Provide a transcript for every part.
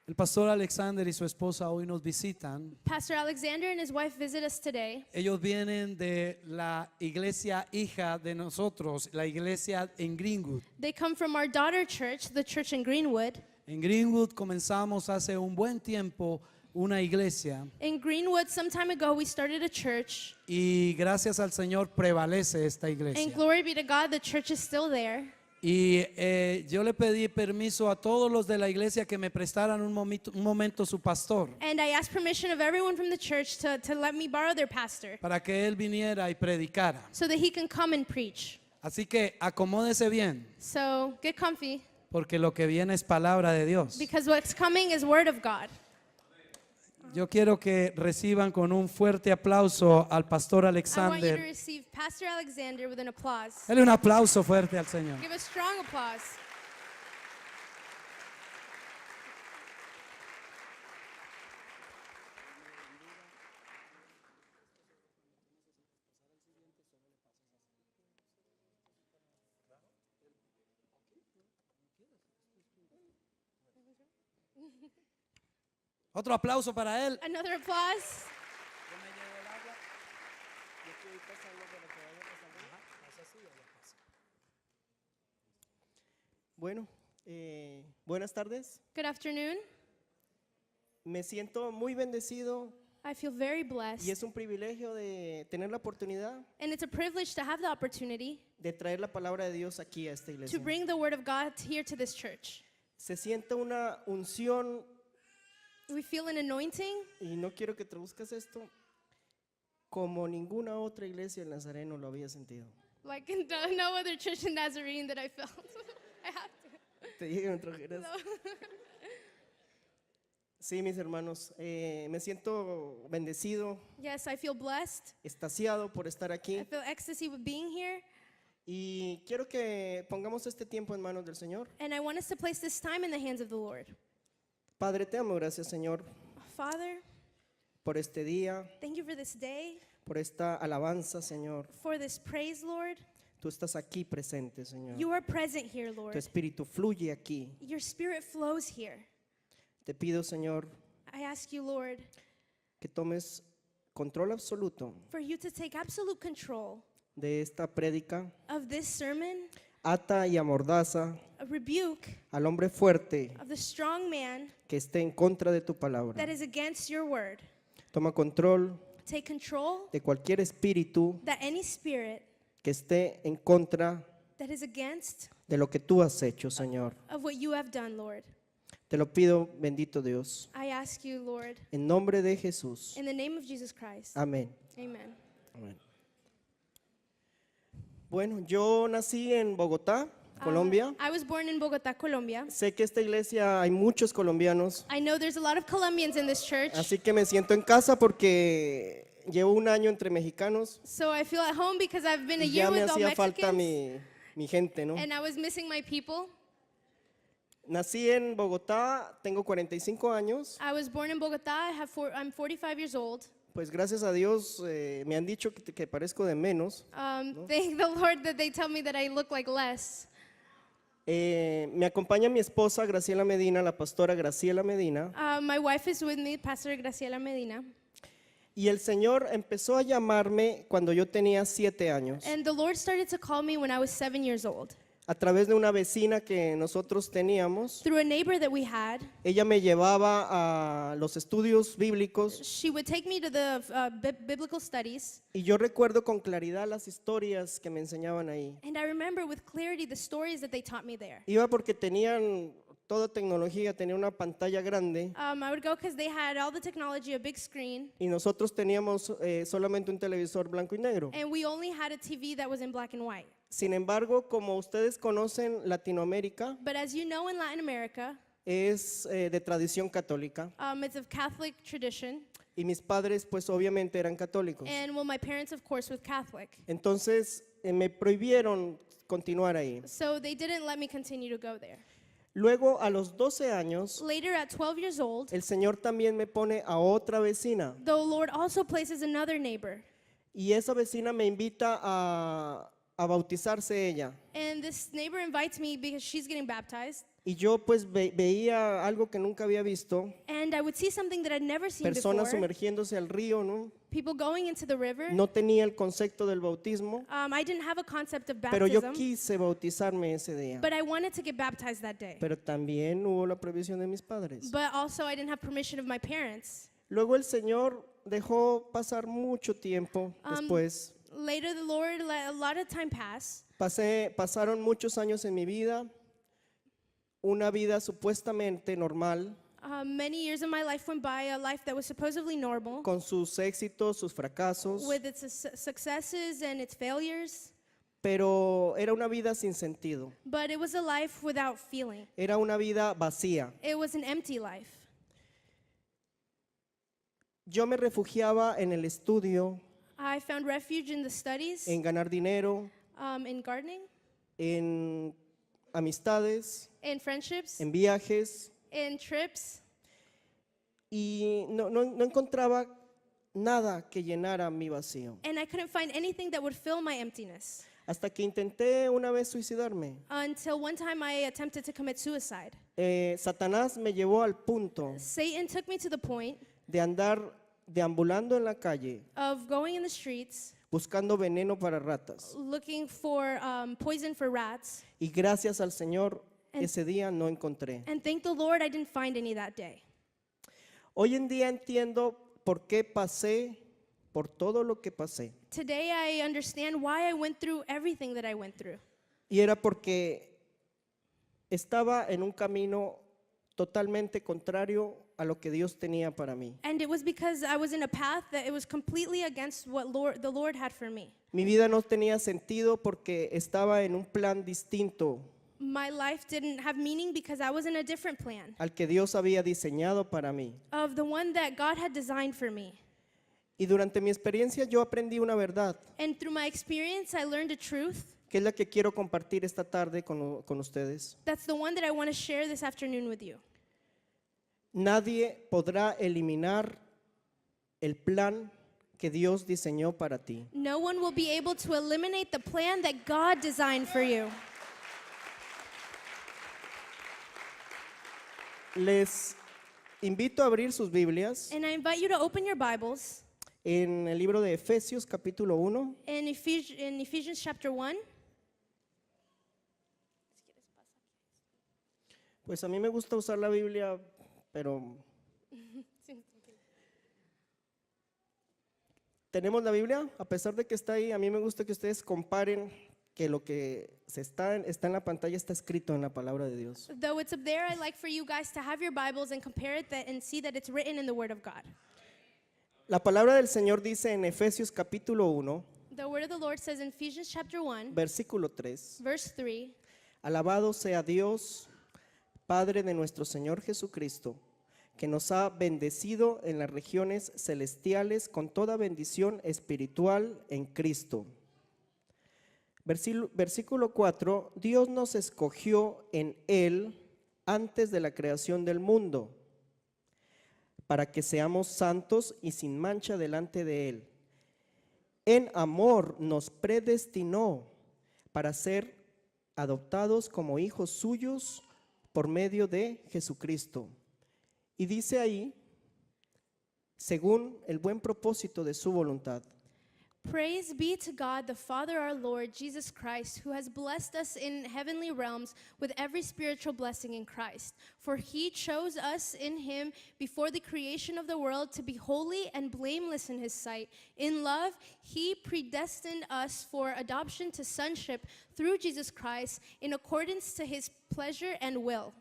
El pastor Alexander y su esposa hoy nos visitan. Pastor Alexander and his wife visit us today. Ellos vienen de la iglesia hija de nosotros, la iglesia en Greenwood. They come from our daughter church, the church in Greenwood. En Greenwood comenzamos hace un buen tiempo una iglesia In Greenwood, some time ago, we started a church. y gracias al Señor prevalece esta And iglesia. glory be to God, the church is still there. Y yo le pedí permiso a todos los de la iglesia que me prestaran un momento su pastor And I asked permission of everyone from the church to let me borrow their pastor para que él viniera y predicara. so that he can come and preach. Así que acomódese bien, So get comfy porque lo que viene es palabra de Dios. because what's coming is word of God. Yo quiero que reciban con un fuerte aplauso al pastor I want you to Alexander. receive Pastor Alexander with an applause. Dale un aplauso fuerte al Señor. Give a strong applause. Otro aplauso para él. Another applause. Bueno, buenas tardes. Good afternoon. Me siento muy bendecido I feel very y blessed. es un privilegio de tener la oportunidad And it's a privilege to have the opportunity de traer la palabra de Dios aquí a esta to iglesia. bring the word of God here to this church. Se siente una unción We feel an anointing, y no quiero que traduzcas esto como ninguna otra iglesia en Nazareno lo había sentido. like in no other church in Nazarene that I felt. I have to. ¿Te llegan trajeras? Sí, mis hermanos, me siento bendecido, Yes, I feel blessed. extasiado por estar I aquí feel ecstasy with being here. y quiero que pongamos este tiempo en manos del Señor. And I want us to place this time in the hands of the Lord. Padre, te amo, gracias, Señor, Father, por este día, thank you for this day, por esta alabanza, Señor. for this praise, Lord. Tú estás aquí presente, Señor. You are present here, Tu Lord. espíritu fluye aquí. Your spirit flows here. Te pido, Señor, I ask you, Lord, que tomes control absoluto for you to take absolute control de esta prédica. of this sermon, Ata y amordaza a rebuke al hombre fuerte of the strong man que esté en contra de tu palabra. that is against your word. Toma control Take control de cualquier espíritu that any spirit que esté en contra that is against de lo que tú has hecho, Señor. of what you have done, Lord. Te lo pido, bendito Dios, I ask you, Lord, en nombre de Jesús. in the name of Jesus Christ. Amén. Amen. Amén. Bueno, yo nací en Bogotá, Colombia. I was born in Bogotá, Colombia. Sé que esta iglesia hay muchos colombianos, I know there's a lot of Colombians in this church, así que me siento en casa porque llevo un año entre mexicanos so I feel at home because I've been a y year ya me with all hacía falta Mexicans, mi gente, ¿no? and I was missing my people. Nací en Bogotá, tengo 45 años, I was born in Bogotá. I'm 45 years old. pues gracias a Dios me han dicho que parezco de menos. Thank the Lord that they tell me that I look like less. Me acompaña mi esposa Graciela Medina, la pastora Graciela Medina, My wife is with me, Pastor Graciela Medina. y el Señor empezó a llamarme cuando yo tenía 7 años, And the Lord started to call me when I was 7 years old. a través de una vecina que nosotros teníamos. Through a neighbor that we had, Ella me llevaba a los estudios bíblicos she would take me to the biblical studies. y yo recuerdo con claridad las historias que me enseñaban ahí. And I remember with clarity the stories that they taught me there. Iba porque tenían toda tecnología, tenía una pantalla grande I would go because they had all the technology, a big screen, y nosotros teníamos solamente un televisor blanco y negro. and we only had a TV that was in black and white. Sin embargo, como ustedes conocen, Latinoamérica But as you know, in Latin America, es de tradición católica it's of Catholic tradition, y mis padres pues obviamente eran católicos. and well, my parents, of course, were Catholic. Entonces me prohibieron continuar ahí. So they didn't let me continue to go there. Luego a los 12 años, Later, at 12 years old, el Señor también me pone a otra vecina the Lord also places another neighbor. y esa vecina me invita a bautizarse ella. And this neighbor invites me because she's getting baptized. Y yo pues veía algo que nunca había visto, and I would see something that I'd never seen personas before. sumergiéndose al río, ¿no? People going into the river. No tenía el concepto del bautismo, I didn't have a concept of pero yo baptism, quise bautizarme ese día. but I wanted to get baptized that day. Pero también hubo la prohibición de mis padres. But also I didn't have permission of my parents. Luego el Señor dejó pasar mucho tiempo después. Later the Lord let a lot of time pass. Pasaron muchos años en mi vida, una vida supuestamente normal, Many years of my life went by, a life that was supposedly normal, con sus éxitos, sus fracasos, with its successes and its failures, pero era una vida sin sentido, but it was a life without feeling. era una vida vacía. It was an empty life. Yo me refugiaba en el estudio, I found refuge in the studies, en ganar dinero, in gardening, en amistades, in friendships, en viajes, in trips, y no encontraba nada que llenara mi vacío. and I couldn't find anything that would fill my emptiness. Hasta que intenté una vez suicidarme. Until one time I attempted to commit suicide. Satanás me llevó al punto Satan took me to the point de andar deambulando en la calle of going in the streets, buscando veneno para ratas. looking for poison for rats, Y gracias al Señor And- ese día no encontré. and thank the Lord I didn't find any that day. Hoy en día entiendo por qué pasé por todo lo que pasé. Today I understand why I went through everything that I went through. Y era porque estaba en un camino totalmente contrario a lo que Dios tenía para mí. And it was because I was in a path that it was completely against what the Lord had for me. Mi vida no tenía sentido porque estaba en un plan distinto My life didn't have meaning because I was in a different plan al que Dios había diseñado para mí. of the one that God had designed for me. Y durante mi experiencia yo aprendí una verdad, And through my experience, I learned a truth. que es la que quiero compartir esta tarde con ustedes. That's the one that I want to share this afternoon with you. Nadie podrá eliminar el plan que Dios diseñó para ti. No one will be able to eliminate the plan that God designed for you. Les invito a abrir sus Biblias And I invite you to open your Bibles en el libro de Efesios capítulo 1. in Ephesians chapter 1. Pues a mí me gusta usar la Biblia, pero ¿tenemos la Biblia? A pesar de que está ahí, a mí me gusta que ustedes comparen que lo que está en la pantalla está escrito en la palabra de Dios. Though it's up there, I'd like for you guys to have your Bibles and compare it and see that it's written in the Word of God. La palabra del Señor dice en Efesios capítulo 1, The Word of the Lord says in Ephesians chapter 1, versículo 3, verse 3, alabado sea Dios, Padre de nuestro Señor Jesucristo, que nos ha bendecido en las regiones celestiales con toda bendición espiritual en Cristo. Versículo 4, Dios nos escogió en Él antes de la creación del mundo, para que seamos santos y sin mancha delante de Él. En amor nos predestinó para ser adoptados como hijos suyos por medio de Jesucristo. Y dice ahí, según el buen propósito de su voluntad. Praise be to God, the Father, our Lord, Jesus Christ, who has blessed us in heavenly realms with every spiritual blessing in Christ. For he chose us in him before the creation of the world to be holy and blameless in his sight. In love, he predestined us for adoption to sonship through Jesus Christ in accordance to his pleasure and will.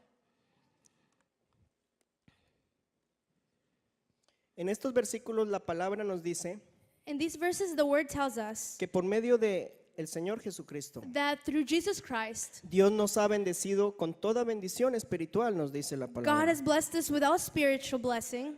En estos versículos la palabra nos dice In these verses, the word tells us que por medio de el Señor Jesucristo, that through Jesus Christ, Dios nos ha bendecido con toda bendición espiritual, nos dice la God palabra. has blessed us with all spiritual blessing,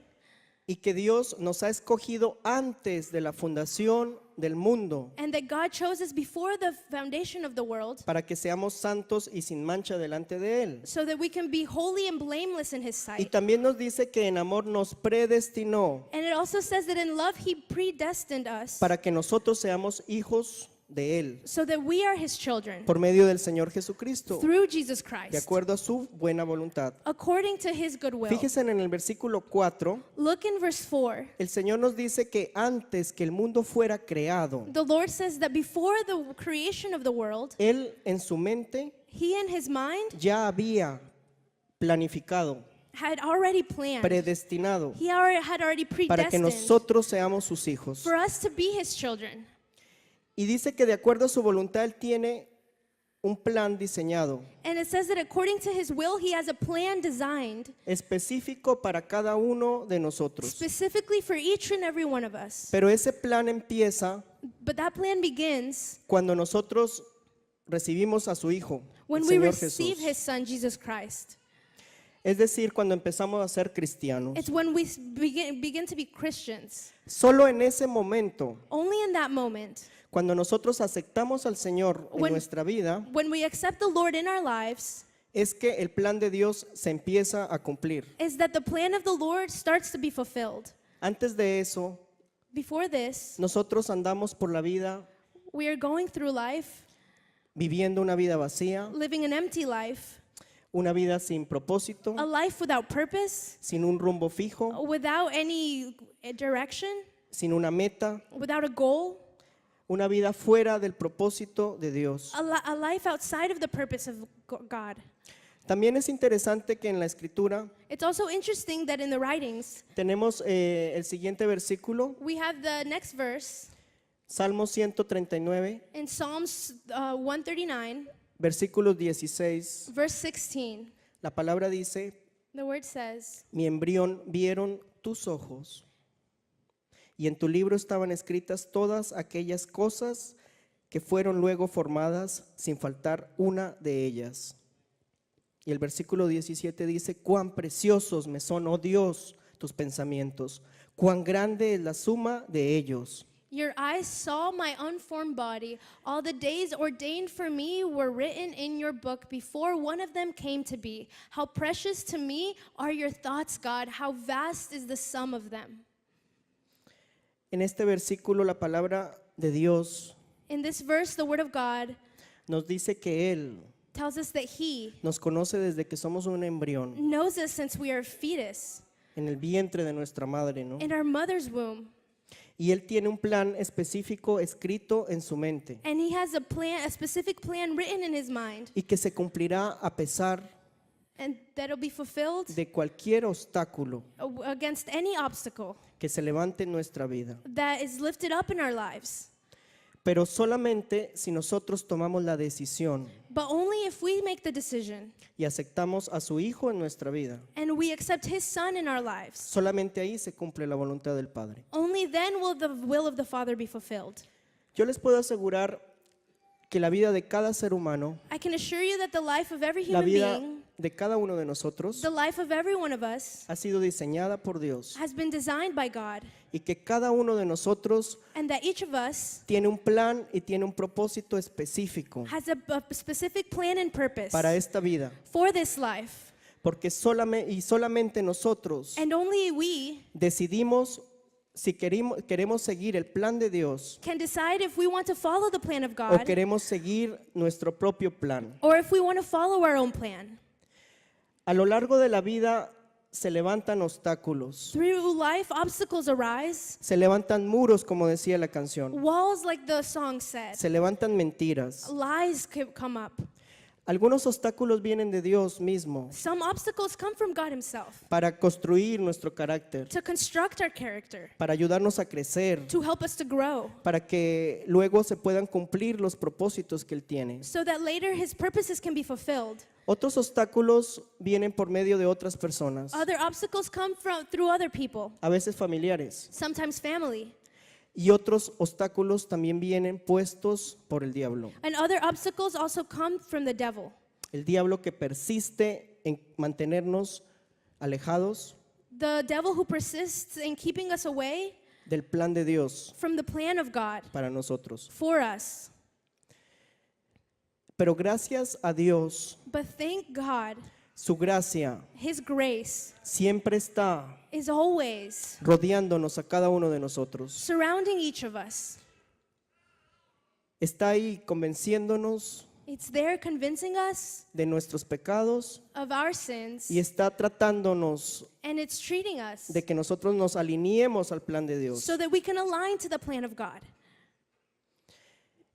Y que Dios nos ha escogido antes de la fundación del mundo and that God chose us before the foundation of the world para que seamos santos y sin mancha delante de Él. so that we can be holy and blameless in his Y sight. también nos dice que en amor nos predestinó And it also says that in love he predestined us para que nosotros seamos hijos de Él so that we are his children por medio del Señor Jesucristo, through Jesus de Christ, acuerdo a su buena voluntad. according to his good will. Fíjense en el versículo 4, Look in verse 4. el Señor nos dice que antes que el mundo fuera creado, The Lord says that before the creation of the world, Él en su mente he in his mind ya había planificado, had already planned. predestinado, He had already para que predestined nosotros seamos sus hijos. for us to be his children. Y dice que de acuerdo a su voluntad Él tiene un plan diseñado, And it says that according to his will, he has a plan designed específico para cada uno de nosotros. specifically for each and every one of us. Pero ese plan empieza But that plan begins cuando nosotros recibimos a su Hijo, when el we Señor receive Jesús. his son, Jesus Christ. Es decir, cuando empezamos a ser cristianos. It's when we begin to be Christians. Solo en ese momento, Only in that moment, cuando nosotros aceptamos al Señor en When- nuestra vida, when we accept the Lord in our lives, es que el plan de Dios se empieza a cumplir. is that the plan of the Lord starts to be fulfilled. Antes de eso, Before this, nosotros andamos por la vida we are going through life, viviendo una vida vacía, living an empty life, una vida sin propósito, a life without purpose, sin un rumbo fijo, without any direction, sin una meta, without a goal, una vida fuera del propósito de Dios. a life outside of the purpose of God. También es interesante que en la escritura It's also interesting that in the writings, tenemos el siguiente versículo, we have the next verse Salmo 139, in Psalms 139, versículos 16. verse 16. La palabra dice, The word says, mi embrión vieron tus ojos, y en tu libro estaban escritas todas aquellas cosas que fueron luego formadas, sin faltar una de ellas. Y el versículo 17 dice, cuán preciosos me son, oh Dios, tus pensamientos, cuán grande es la suma de ellos. your eyes saw my unformed body. All the days ordained for me were written in your book before one of them came to be. How precious to me are your thoughts, God. How vast is the sum of them. En este versículo la palabra de Dios In this verse, the word of God nos dice que Él tells us that he nos conoce desde que somos un embrión knows us since we are a fetus en el vientre de nuestra madre, ¿no? in our mother's womb. Y Él tiene un plan específico escrito en su mente And he has a plan, a specific plan written in his mind, y que se cumplirá a pesar and that'll be fulfilled de cualquier obstáculo against any obstacle que se levante en nuestra vida. that is lifted up in our lives. Pero solamente si nosotros tomamos la decisión But only if we make the decision y aceptamos a su Hijo en nuestra vida, and we accept his son in our lives. solamente ahí se cumple la voluntad del Padre. Only then will the will of the Father be fulfilled. Yo les puedo asegurar que la vida de cada ser humano, I can assure you that the life of every la human vida being, de cada uno de nosotros, the life of every one of us, ha sido diseñada por Dios has been designed by God, y que cada uno de nosotros and that each of us tiene un plan y tiene un propósito específico has a specific plan and purpose para esta vida, for this life. porque solamente nosotros And only we decidimos si queremos seguir el plan de Dios can decide if we want to follow the plan of o God queremos seguir nuestro propio plan. or if we want to follow our own plan. A lo largo de la vida se levantan obstáculos, Through life, obstacles arise, se levantan muros, como decía la canción, walls, like the song said, se levantan mentiras. lies come up. Algunos obstáculos vienen de Dios mismo Some obstacles come from God himself para construir nuestro carácter, to construct our character, para ayudarnos a crecer, to help us to grow, para que luego se puedan cumplir los propósitos que Él tiene. so that later his purposes can be fulfilled. Otros obstáculos vienen por medio de otras personas, Other obstacles come through other people, a veces familiares, sometimes family. y otros obstáculos también vienen puestos por el diablo. And other obstacles also come from the devil. El diablo que persiste en mantenernos alejados The devil who persists in keeping us away del plan de Dios from the plan of God para nosotros. for us. Pero gracias a Dios, But thank God, su gracia his grace siempre está is always rodeándonos a cada uno de nosotros. surrounding each of us. Está ahí convenciéndonos It's there convincing us de nuestros pecados of our sins, y está tratándonos and it's treating us de que nosotros nos alineemos al plan de Dios. so that we can align to the plan of God.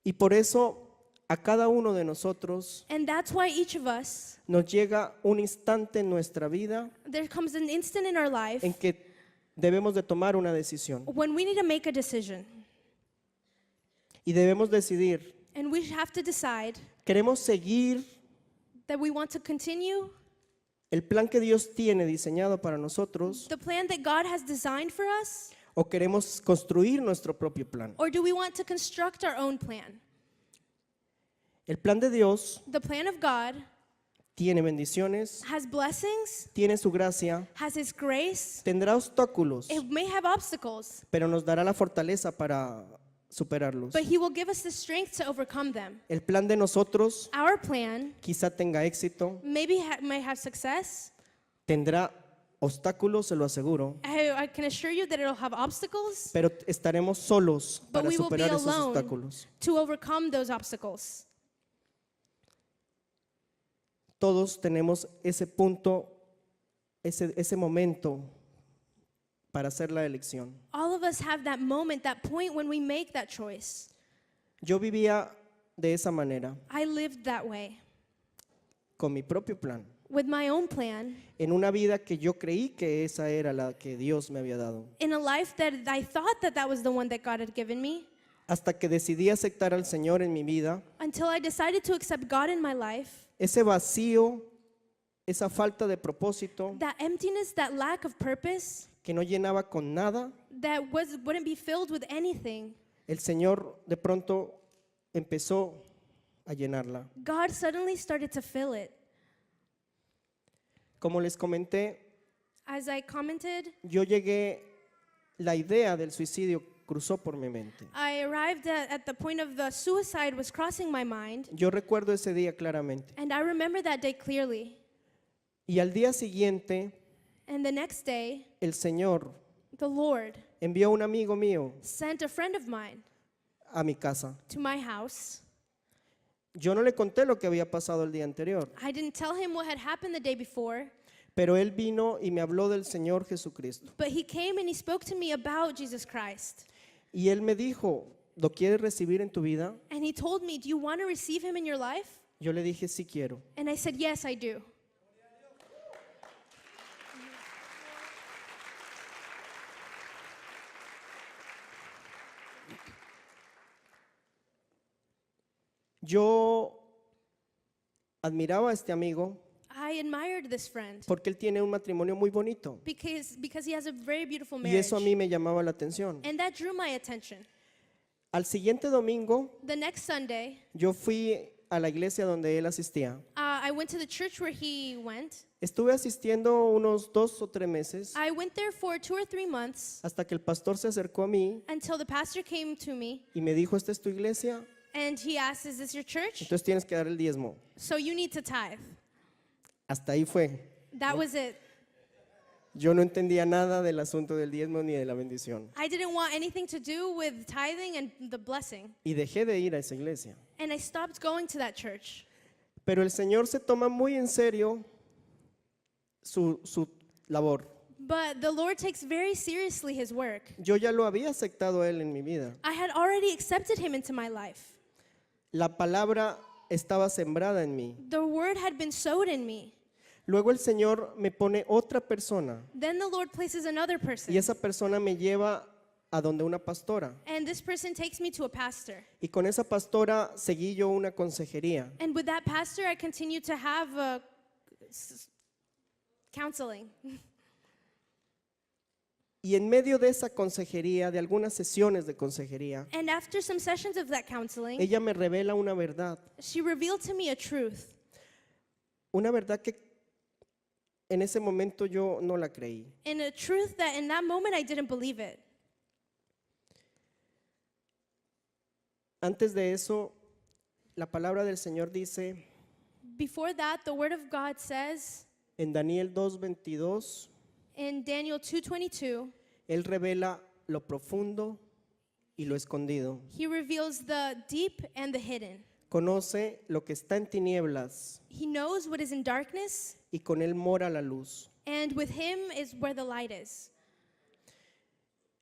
Y por eso a cada uno de nosotros And that's why each of us, nos llega un instante en nuestra vida there comes an instant in our life en que debemos de tomar una decisión when we need to make a decision. y debemos decidir, And we have to decide ¿queremos seguir that we want to continue el plan que Dios tiene diseñado para nosotros the plan that God has designed for us, o queremos construir nuestro propio plan? or do we want to construct our own plan? El plan de Dios The plan of God tiene bendiciones, has blessings, tiene su gracia, has His grace. tendrá obstáculos, It may have obstacles, pero nos dará la fortaleza para superarlos. but He will give us the strength to overcome them. El plan de nosotros Our plan quizá tenga éxito, maybe may have success. tendrá obstáculos, se lo aseguro, I can assure you that it'll have obstacles pero estaremos solos But para we will be superar esos alone. obstáculos. to overcome those obstacles. Todos tenemos ese punto, ese momento para hacer la elección. All of us have that moment, that point when we make that choice. Yo vivía de esa manera, I lived that way con mi propio plan, with my own plan en una vida que yo creí que esa era la que Dios me había dado. in a life that I thought that was the one that God had given me, Hasta que decidí aceptar al Señor en mi vida, until I decided to accept God in my life. ese vacío, esa falta de propósito That emptiness, that lack of purpose, que no llenaba con nada, that wouldn't be filled with anything, el Señor de pronto empezó a llenarla. God suddenly started to fill it. Como les comenté, As I commented, yo llegué, la idea del suicidio cruzó por mi mente. I arrived at the point of the suicide was crossing my mind, Yo recuerdo ese día claramente. and I remember that day clearly. Y al día siguiente, And the next day, el Señor the Lord envió a un amigo mío sent a friend of mine a mi casa. to my house. Yo no le conté lo que había pasado el día anterior, I didn't tell him what had happened the day before, pero él vino y me habló del Señor Jesucristo. but he came and he spoke to me about Jesus Christ. Y él me dijo, ¿lo quieres recibir en tu vida? And he told me, "Do you want to receive him in your life?" Yo le dije, sí quiero. And I said, "Yes, I do." Yo admiraba a este amigo I admired this friend porque él tiene un matrimonio muy bonito. because he has a very beautiful Y marriage. eso a mí me llamaba la atención. And that drew my attention. Al siguiente domingo, The next Sunday, yo fui a la iglesia donde él asistía. I went to the church where he went. Estuve asistiendo unos 2 o 3 meses I went there for 2 or 3 months hasta que el pastor se acercó a mí until the pastor came to me y me dijo, ¿esta es tu iglesia? and he asked, "Is this your church? Entonces tienes que dar el diezmo. So you need to tithe." Hasta ahí fue. That was it. Yo no entendía nada del asunto del diezmo ni de la bendición. I didn't want anything to do with tithing and the blessing. Y dejé de ir a esa iglesia. And I stopped going to that church. Pero el Señor se toma muy en serio su labor. But the Lord takes very seriously his work. Yo ya lo había aceptado a él en mi vida. I had already accepted him into my life. La palabra estaba sembrada en mí. The word had been sowed in me. Luego el Señor me pone otra persona Then the Lord places another person. y esa persona me lleva a donde una pastora. And this person takes me to a pastor. Y con esa pastora seguí yo una consejería. And with that pastor, I continued to have counseling. Y en medio de esa consejería, de algunas sesiones de consejería, And after some sessions of that counseling, ella me revela una verdad. she revealed to me a truth. Una verdad que en ese momento yo no la creí. And a truth that in that moment I didn't believe it. Antes de eso, la palabra del Señor dice Before that, the word of God says en Daniel 2:22, in Daniel 2:22, Él revela lo profundo y lo escondido. He reveals the deep and the hidden. Conoce lo que está en tinieblas He knows what is in darkness, y con él mora la luz. and with him is where the light is.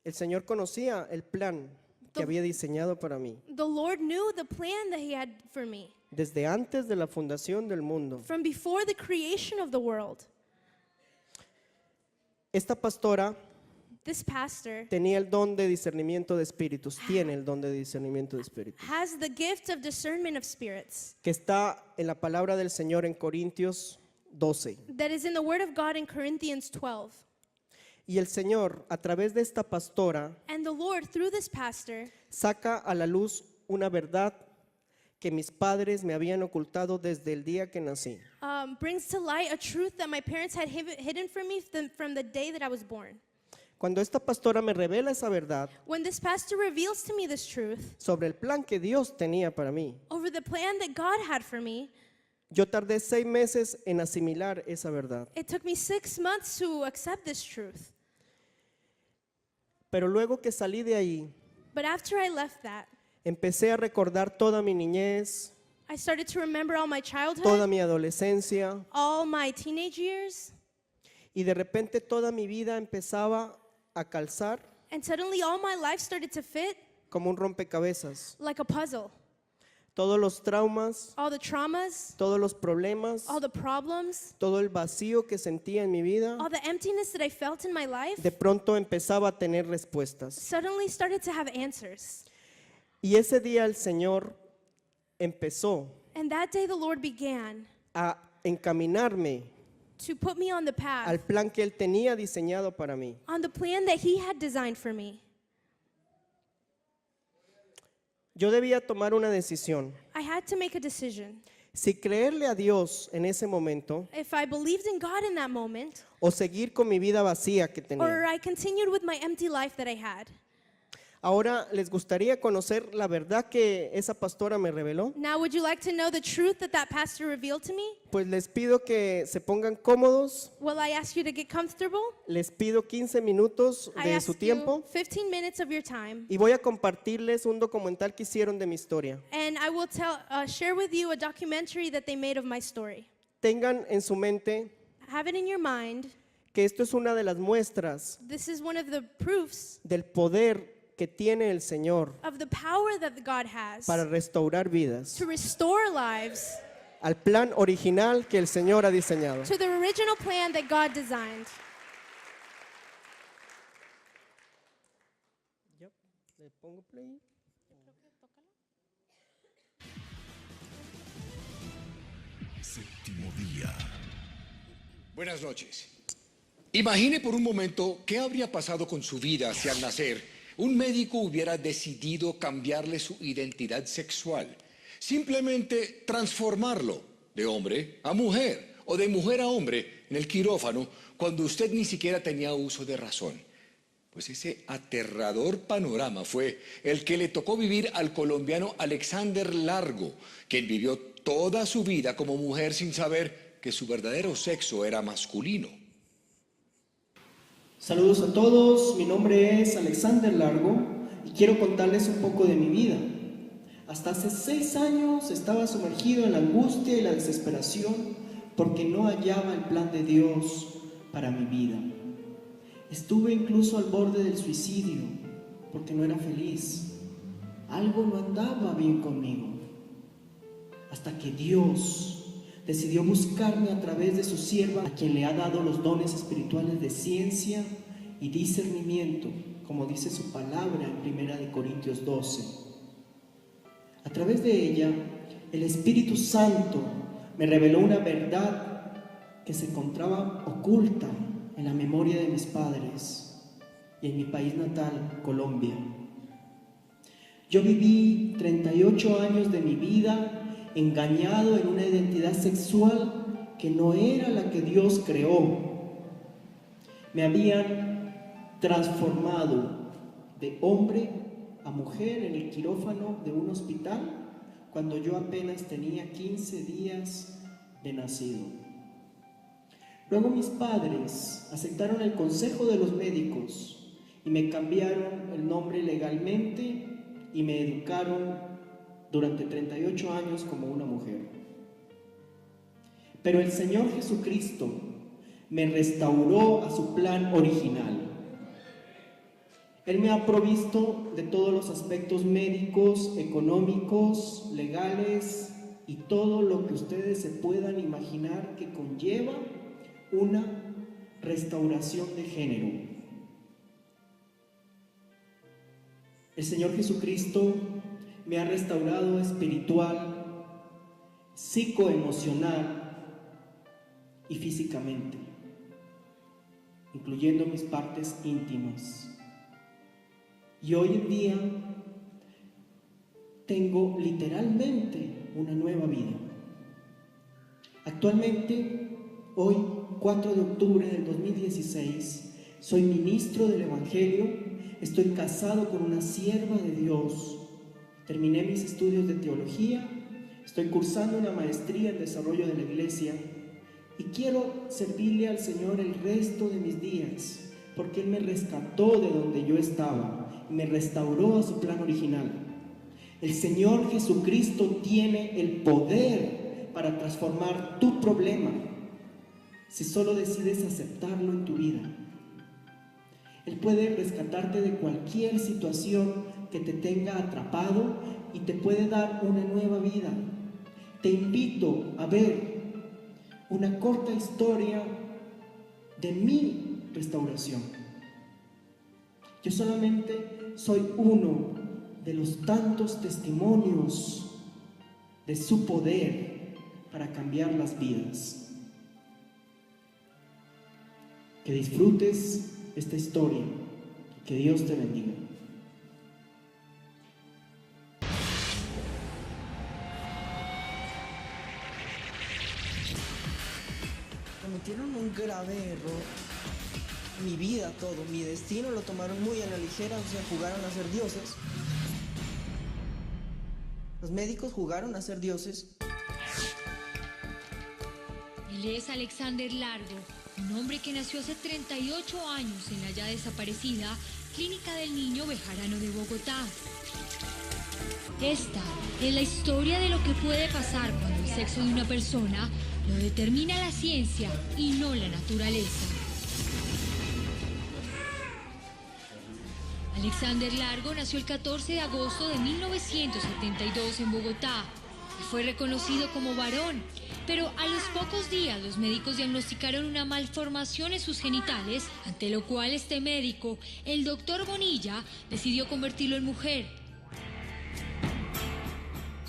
El Señor conocía el plan que había diseñado para mí The Lord knew the plan that he had for me desde antes de la fundación del mundo. from before the creation of the world. Esta pastora This pastor tenía el don de discernimiento de espíritus, tiene el don de discernimiento de espíritus, has the gift of discernment of spirits que está en la palabra del Señor en Corintios 12. that is in the word of God in Corinthians 12. Y el Señor, a través de esta pastora, And the Lord, through this pastor, saca a la luz una verdad que mis padres me habían ocultado desde el día que nací. brings to light a truth that my parents had hidden from me from the day that I was born. Cuando esta pastora me revela esa verdad When this pastor reveals to me this truth sobre el plan que Dios tenía para mí, over the plan that God had for me, yo tardé 6 meses en asimilar esa verdad. it took me 6 months to accept this truth. Pero luego que salí de ahí, But after I left that, empecé a recordar toda mi niñez, I started to remember all my toda childhood, mi adolescencia, all my teenage years, y de repente toda mi vida empezaba a calzar and suddenly all my life started to fit como un rompecabezas. like a puzzle. Todos los traumas, All the traumas, todos los problemas, all the problems, todo el vacío que sentía en mi vida, all the emptiness that I felt in my life de pronto empezaba a tener respuestas. suddenly started to have answers. Y ese día el Señor empezó And that day the Lord began a encaminarme to put me on the path, al plan que Él tenía diseñado para mí. on the plan that He had designed for me. Yo debía tomar una decisión. I had to make a decision. Si creerle a Dios en ese momento If I believed in God in that moment, o seguir con mi vida vacía que or tenía. I continued with my empty life that I had. Ahora, ¿les gustaría conocer la verdad que esa pastora me reveló? Now, would you like to know the truth that that pastor revealed to me? Pues les pido que se pongan cómodos. Well, I ask you to get comfortable. Les pido 15 minutos I de ask su you tiempo 15 minutes of your time. y voy a compartirles un documental que hicieron de mi historia. And I will share with you a documentary that they made of my story. Tengan en su mente Have it in your mind. que esto es una de las muestras This is one of the proofs del poder que tiene el Señor of the power that God has para restaurar vidas, to restore lives al plan original que el Señor ha diseñado. to the original plan that God designed. ¿Le pongo play? Séptimo día. Buenas noches. Imagine por un momento qué habría pasado con su vida si al nacer un médico hubiera decidido cambiarle su identidad sexual, simplemente transformarlo de hombre a mujer o de mujer a hombre en el quirófano cuando usted ni siquiera tenía uso de razón. Pues ese aterrador panorama fue el que le tocó vivir al colombiano Alexander Largo, quien vivió toda su vida como mujer sin saber que su verdadero sexo era masculino. Saludos a todos, mi nombre es Alexander Largo y quiero contarles un poco de mi vida. Hasta hace 6 años estaba sumergido en la angustia y la desesperación porque no hallaba el plan de Dios para mi vida. Estuve incluso al borde del suicidio porque no era feliz. Algo no andaba bien conmigo. Hasta que Dios decidió buscarme a través de su sierva, a quien le ha dado los dones espirituales de ciencia y discernimiento, como dice su palabra en 1 Corintios 12. A través de ella, el Espíritu Santo me reveló una verdad que se encontraba oculta en la memoria de mis padres y en mi país natal, Colombia. Yo viví 38 años de mi vida engañado en una identidad sexual que no era la que Dios creó. Me habían transformado de hombre a mujer en el quirófano de un hospital cuando yo apenas tenía 15 días de nacido. Luego mis padres aceptaron el consejo de los médicos y me cambiaron el nombre legalmente y me educaron durante 38 años como una mujer. Pero el Señor Jesucristo me restauró a su plan original. Él me ha provisto de todos los aspectos médicos, económicos, legales y todo lo que ustedes se puedan imaginar que conlleva una restauración de género. El Señor Jesucristo me ha restaurado espiritual, psicoemocional y físicamente, incluyendo mis partes íntimas. Y hoy en día tengo literalmente una nueva vida. Actualmente, hoy, 4 de octubre del 2016, soy ministro del Evangelio. Estoy casado con una sierva de Dios. Terminé mis estudios de teología. Estoy cursando una maestría en desarrollo de la iglesia. Y quiero servirle al Señor el resto de mis días, porque Él me rescató de donde yo estaba y me restauró a su plan original. El Señor Jesucristo tiene el poder para transformar tu problema, si solo decides aceptarlo en tu vida. Él puede rescatarte de cualquier situación que te tenga atrapado y te puede dar una nueva vida. Te invito a ver una corta historia de mi restauración. Yo solamente soy uno de los tantos testimonios de su poder para cambiar las vidas. Que disfrutes esta historia. Que Dios te bendiga. Cometieron un grave error. Mi vida, todo, mi destino lo tomaron muy a la ligera, o sea, jugaron a ser dioses. Los médicos jugaron a ser dioses. Él es Alexander Largo, un hombre que nació hace 38 años en la ya desaparecida Clínica del Niño Bejarano de Bogotá. Esta es la historia de lo que puede pasar cuando el sexo de una persona lo determina la ciencia y no la naturaleza. Alexander Largo nació el 14 de agosto de 1972 en Bogotá y fue reconocido como varón, pero a los pocos días los médicos diagnosticaron una malformación en sus genitales, ante lo cual este médico, el doctor Bonilla, decidió convertirlo en mujer.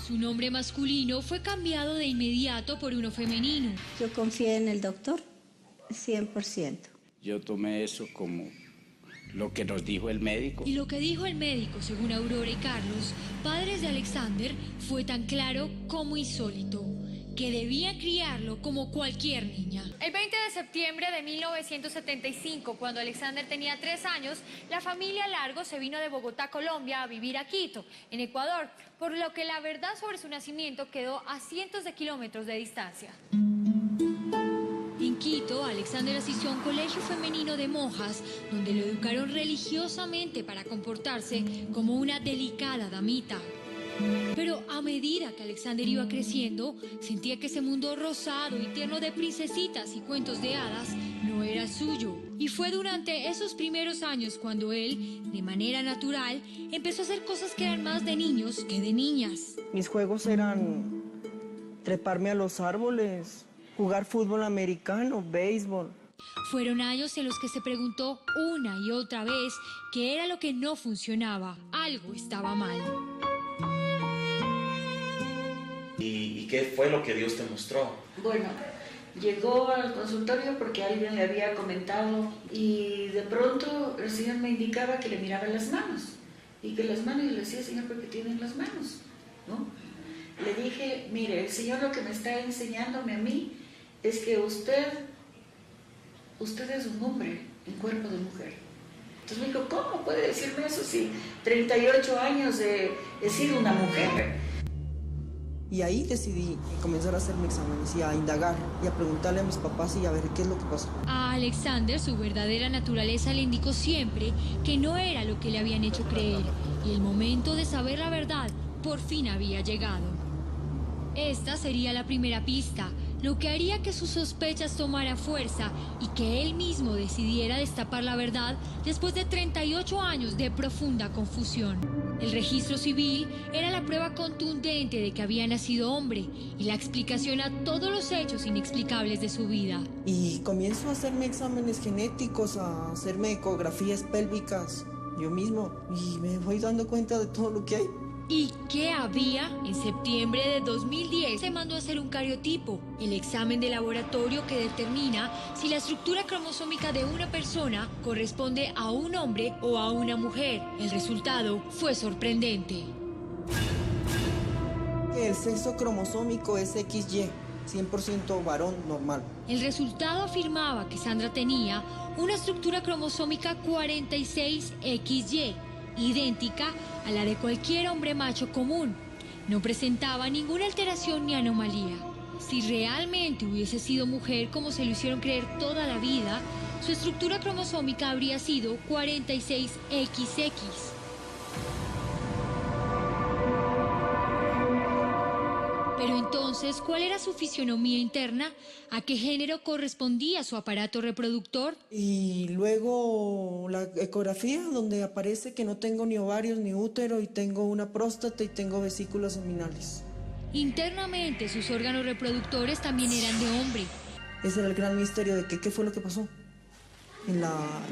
Su nombre masculino fue cambiado de inmediato por uno femenino. Yo confié en el doctor 100%. Yo tomé eso como lo que nos dijo el médico. Y lo que dijo el médico, según Aurora y Carlos, padres de Alexander, fue tan claro como insólito, que debía criarlo como cualquier niña. El 20 de septiembre de 1975, cuando Alexander tenía 3 años, la familia Largo se vino de Bogotá, Colombia, a vivir a Quito, en Ecuador, por lo que la verdad sobre su nacimiento quedó a cientos de kilómetros de distancia. En Quito, Alexander asistió a un colegio femenino de monjas, donde lo educaron religiosamente para comportarse como una delicada damita. Pero a medida que Alexander iba creciendo, sentía que ese mundo rosado y tierno de princesitas y cuentos de hadas no era suyo. Y fue durante esos primeros años cuando él, de manera natural, empezó a hacer cosas que eran más de niños que de niñas. Mis juegos eran treparme a los árboles, jugar fútbol americano, béisbol. Fueron años en los que se preguntó una y otra vez qué era lo que no funcionaba. Algo estaba mal. ¿Y qué fue lo que Dios te mostró? Bueno, llegó al consultorio porque alguien le había comentado y de pronto el Señor me indicaba que le miraba las manos y que las manos, y le decía, Señor, ¿por qué tienen las manos? ¿No? Le dije, mire, el Señor lo que me está enseñándome a mí es que usted es un hombre en cuerpo de mujer. Entonces me dijo, ¿cómo puede decirme eso si 38 años he sido una mujer? Y ahí decidí comenzar a hacerme exámenes y a indagar y a preguntarle a mis papás y a ver qué es lo que pasó. A Alexander su verdadera naturaleza le indicó siempre que no era lo que le habían hecho creer y el momento de saber la verdad por fin había llegado. Esta sería la primera pista, lo que haría que sus sospechas tomaran fuerza y que él mismo decidiera destapar la verdad después de 38 años de profunda confusión. El registro civil era la prueba contundente de que había nacido hombre y la explicación a todos los hechos inexplicables de su vida. Y comienzo a hacerme exámenes genéticos, a hacerme ecografías pélvicas yo mismo y me voy dando cuenta de todo lo que hay. ¿Y qué había? En septiembre de 2010 se mandó a hacer un cariotipo, el examen de laboratorio que determina si la estructura cromosómica de una persona corresponde a un hombre o a una mujer. El resultado fue sorprendente. El sexo cromosómico es XY, 100% varón normal. El resultado afirmaba que Sandra tenía una estructura cromosómica 46XY, idéntica a la de cualquier hombre macho común. No presentaba ninguna alteración ni anomalía. Si realmente hubiese sido mujer como se lo hicieron creer toda la vida, su estructura cromosómica habría sido 46XX. Pero entonces, ¿cuál era su fisionomía interna? ¿A qué género correspondía su aparato reproductor? Y luego la ecografía, donde aparece que no tengo ni ovarios ni útero y tengo una próstata y tengo vesículas seminales. Internamente, sus órganos reproductores también eran de hombre. Ese era el gran misterio de qué fue lo que pasó en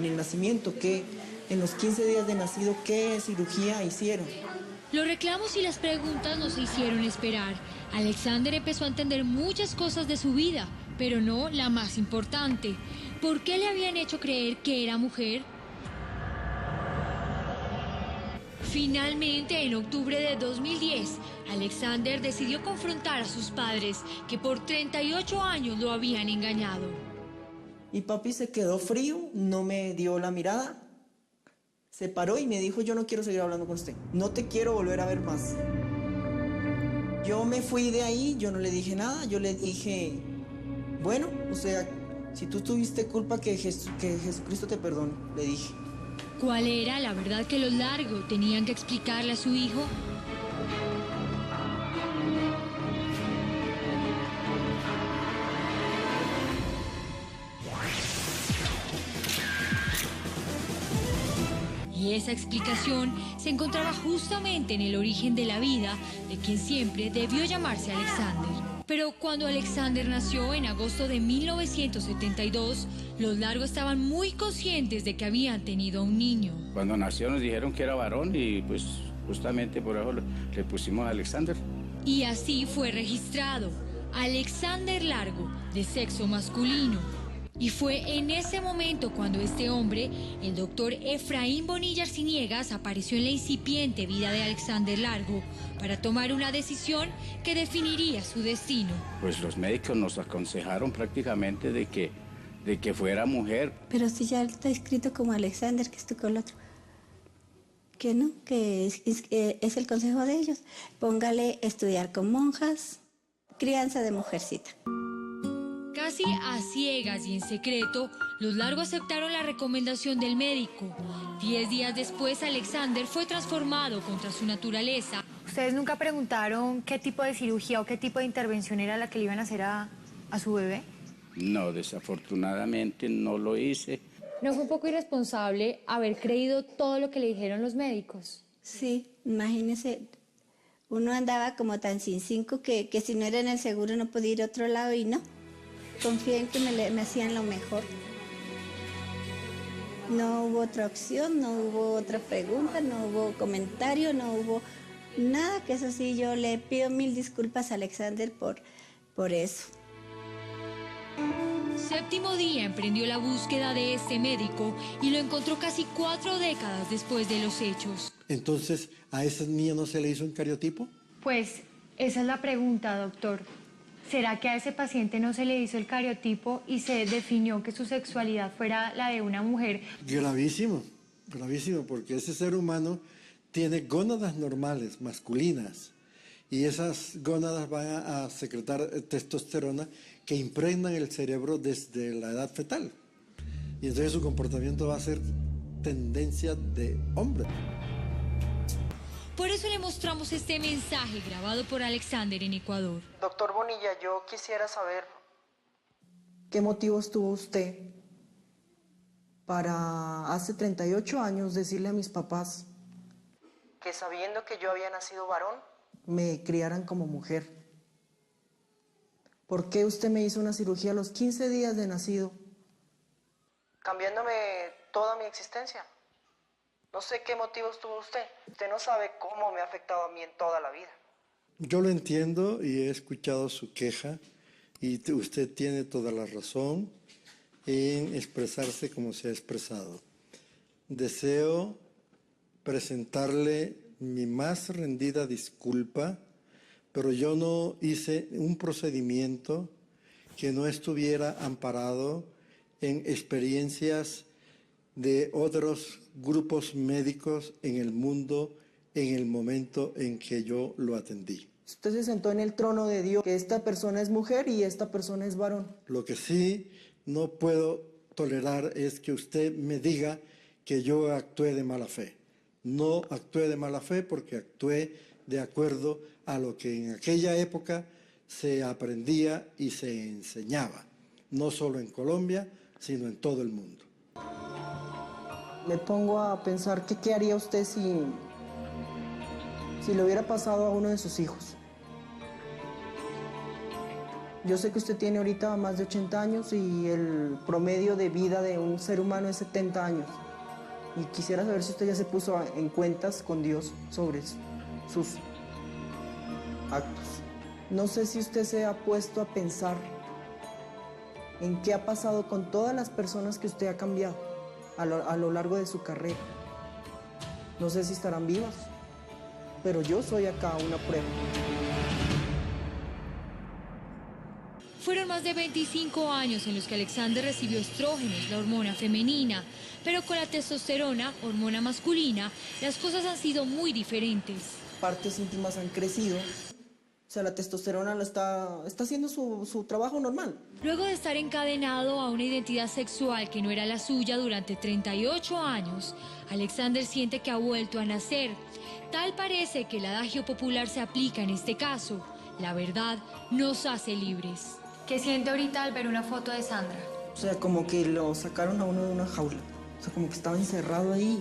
el nacimiento, que en los 15 días de nacido, qué cirugía hicieron. Los reclamos y las preguntas no se hicieron esperar. Alexander empezó a entender muchas cosas de su vida, pero no la más importante. ¿Por qué le habían hecho creer que era mujer? Finalmente, en octubre de 2010, Alexander decidió confrontar a sus padres, que por 38 años lo habían engañado. Y papi se quedó frío, no me dio la mirada. Se paró y me dijo, yo no quiero seguir hablando con usted. No te quiero volver a ver más. Yo me fui de ahí, yo no le dije nada. Yo le dije, bueno, o sea, si tú tuviste culpa, que Jesucristo te perdone, le dije. ¿Cuál era la verdad que los Largo tenían que explicarle a su hijo? Y esa explicación se encontraba justamente en el origen de la vida de quien siempre debió llamarse Alexander. Pero cuando Alexander nació en agosto de 1972, los Largo estaban muy conscientes de que habían tenido un niño. Cuando nació nos dijeron que era varón y pues justamente por eso le pusimos Alexander. Y así fue registrado, Alexander Largo, de sexo masculino. Y fue en ese momento cuando este hombre, el doctor Efraín Bonilla Arciniegas, apareció en la incipiente vida de Alexander Largo para tomar una decisión que definiría su destino. Pues los médicos nos aconsejaron prácticamente de que fuera mujer. Pero si ya está escrito como Alexander, que esto con el otro. Que no, que es el consejo de ellos. Póngale estudiar con monjas, crianza de mujercita. Casi a ciegas y en secreto, los Largo aceptaron la recomendación del médico. 10 días después, Alexander fue transformado contra su naturaleza. ¿Ustedes nunca preguntaron qué tipo de cirugía o qué tipo de intervención era la que le iban a hacer a su bebé? No, desafortunadamente no lo hice. ¿No fue un poco irresponsable haber creído todo lo que le dijeron los médicos? Sí, imagínese, uno andaba como tan sin cinco que si no era en el seguro no podía ir a otro lado y no. Confié en que me hacían lo mejor. No hubo otra opción, no hubo otra pregunta, no hubo comentario, no hubo nada, que eso sí, yo le pido 1000 disculpas a Alexander por eso. Séptimo día emprendió la búsqueda de este médico y lo encontró casi 4 décadas después de los hechos. Entonces, ¿a esa niña no se le hizo un cariotipo? Pues esa es la pregunta, doctor. ¿Será que a ese paciente no se le hizo el cariotipo y se definió que su sexualidad fuera la de una mujer? Gravísimo, gravísimo, porque ese ser humano tiene gónadas normales, masculinas, y esas gónadas van a secretar testosterona que impregnan el cerebro desde la edad fetal. Y entonces su comportamiento va a ser tendencia de hombre. Por eso le mostramos este mensaje grabado por Alexander en Ecuador. Doctor Bonilla, yo quisiera saber qué motivos tuvo usted para hace 38 años decirle a mis papás que sabiendo que yo había nacido varón, me criaran como mujer. ¿Por qué usted me hizo una cirugía a los 15 días de nacido, cambiándome toda mi existencia? No sé qué motivos tuvo usted. Usted no sabe cómo me ha afectado a mí en toda la vida. Yo lo entiendo y he escuchado su queja y usted tiene toda la razón en expresarse como se ha expresado. Deseo presentarle mi más rendida disculpa, pero yo no hice un procedimiento que no estuviera amparado en experiencias de otros grupos médicos en el mundo en el momento en que yo lo atendí. Usted se sentó en el trono de Dios, que esta persona es mujer y esta persona es varón. Lo que sí no puedo tolerar es que usted me diga que yo actué de mala fe. No actué de mala fe porque actué de acuerdo a lo que en aquella época se aprendía y se enseñaba, no solo en Colombia, sino en todo el mundo. Me pongo a pensar que qué haría usted si le hubiera pasado a uno de sus hijos. Yo sé que usted tiene ahorita más de 80 años y el promedio de vida de un ser humano es 70 años. Y quisiera saber si usted ya se puso en cuentas con Dios sobre sus actos. No sé si usted se ha puesto a pensar en qué ha pasado con todas las personas que usted ha cambiado a lo largo de su carrera. No sé si estarán vivas, pero yo soy acá una prueba. Fueron más de 25 años en los que Alexander recibió estrógenos, la hormona femenina, pero con la testosterona, hormona masculina, las cosas han sido muy diferentes. Partes íntimas han crecido. O sea, la testosterona está haciendo su trabajo normal. Luego de estar encadenado a una identidad sexual que no era la suya durante 38 años, Alexander siente que ha vuelto a nacer. Tal parece que el adagio popular se aplica en este caso. La verdad nos hace libres. ¿Qué siente ahorita al ver una foto de Sandra? O sea, como que lo sacaron a uno de una jaula. O sea, como que estaba encerrado ahí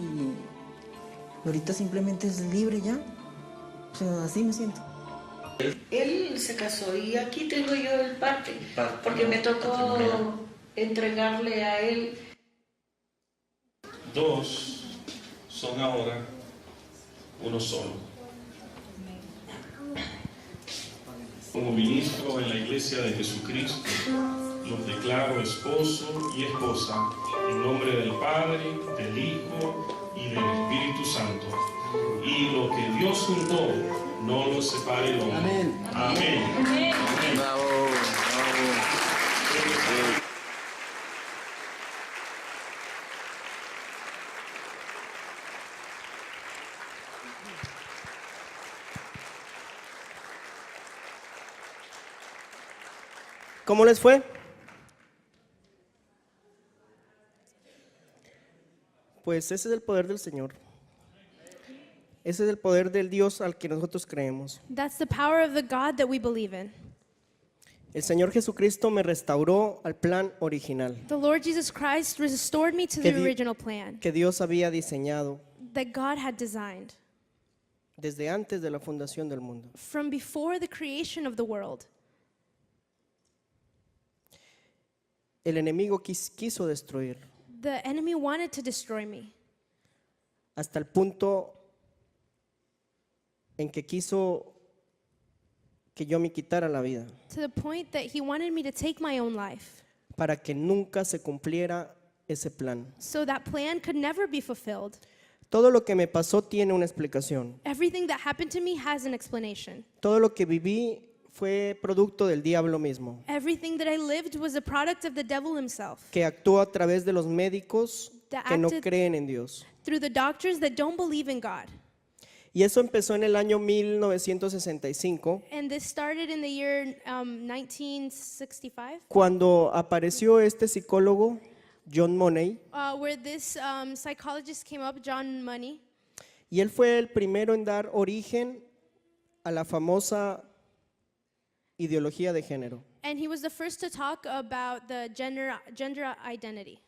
y ahorita simplemente es libre ya. O sea, así me siento. Él se casó y aquí tengo yo el parte, porque me tocó entregarle a él. Dos son ahora uno solo. Como ministro en la Iglesia de Jesucristo, los declaro esposo y esposa en nombre del Padre, del Hijo y del Espíritu Santo. Y lo que Dios juntó, no lo separe el hombre. Amén. Amén. Amén. Amén. Bravo, bravo. ¿Cómo les fue? Pues ese es el poder del Señor. Ese es el poder del Dios al que nosotros creemos. That's the power of the God that we believe in. El Señor Jesucristo me restauró al plan original The Lord Jesus Christ restored me to Que the di- original plan que Dios había diseñado that God had designed desde antes de la fundación del mundo. from before the creation of the world. El enemigo quiso destruir The enemy wanted to destroy me hasta el punto en que quiso que yo me quitara la vida to the point that he wanted me to take my own life para que nunca se cumpliera ese plan. so that plan could never be fulfilled. Todo lo que me pasó tiene una explicación. Everything that happened to me has an explanation. Todo lo que viví fue producto del diablo mismo, Everything that I lived was a product of the devil himself, que actuó a través de los médicos That que no acted- creen en Dios. through the doctors that don't believe in God. Y eso empezó en el año 1965, And this started in the year 1965, cuando apareció este psicólogo, John Money, where this psychologist came up, John Money, y él fue el primero en dar origen a la famosa ideología de género, and he was the first to talk about the gender identity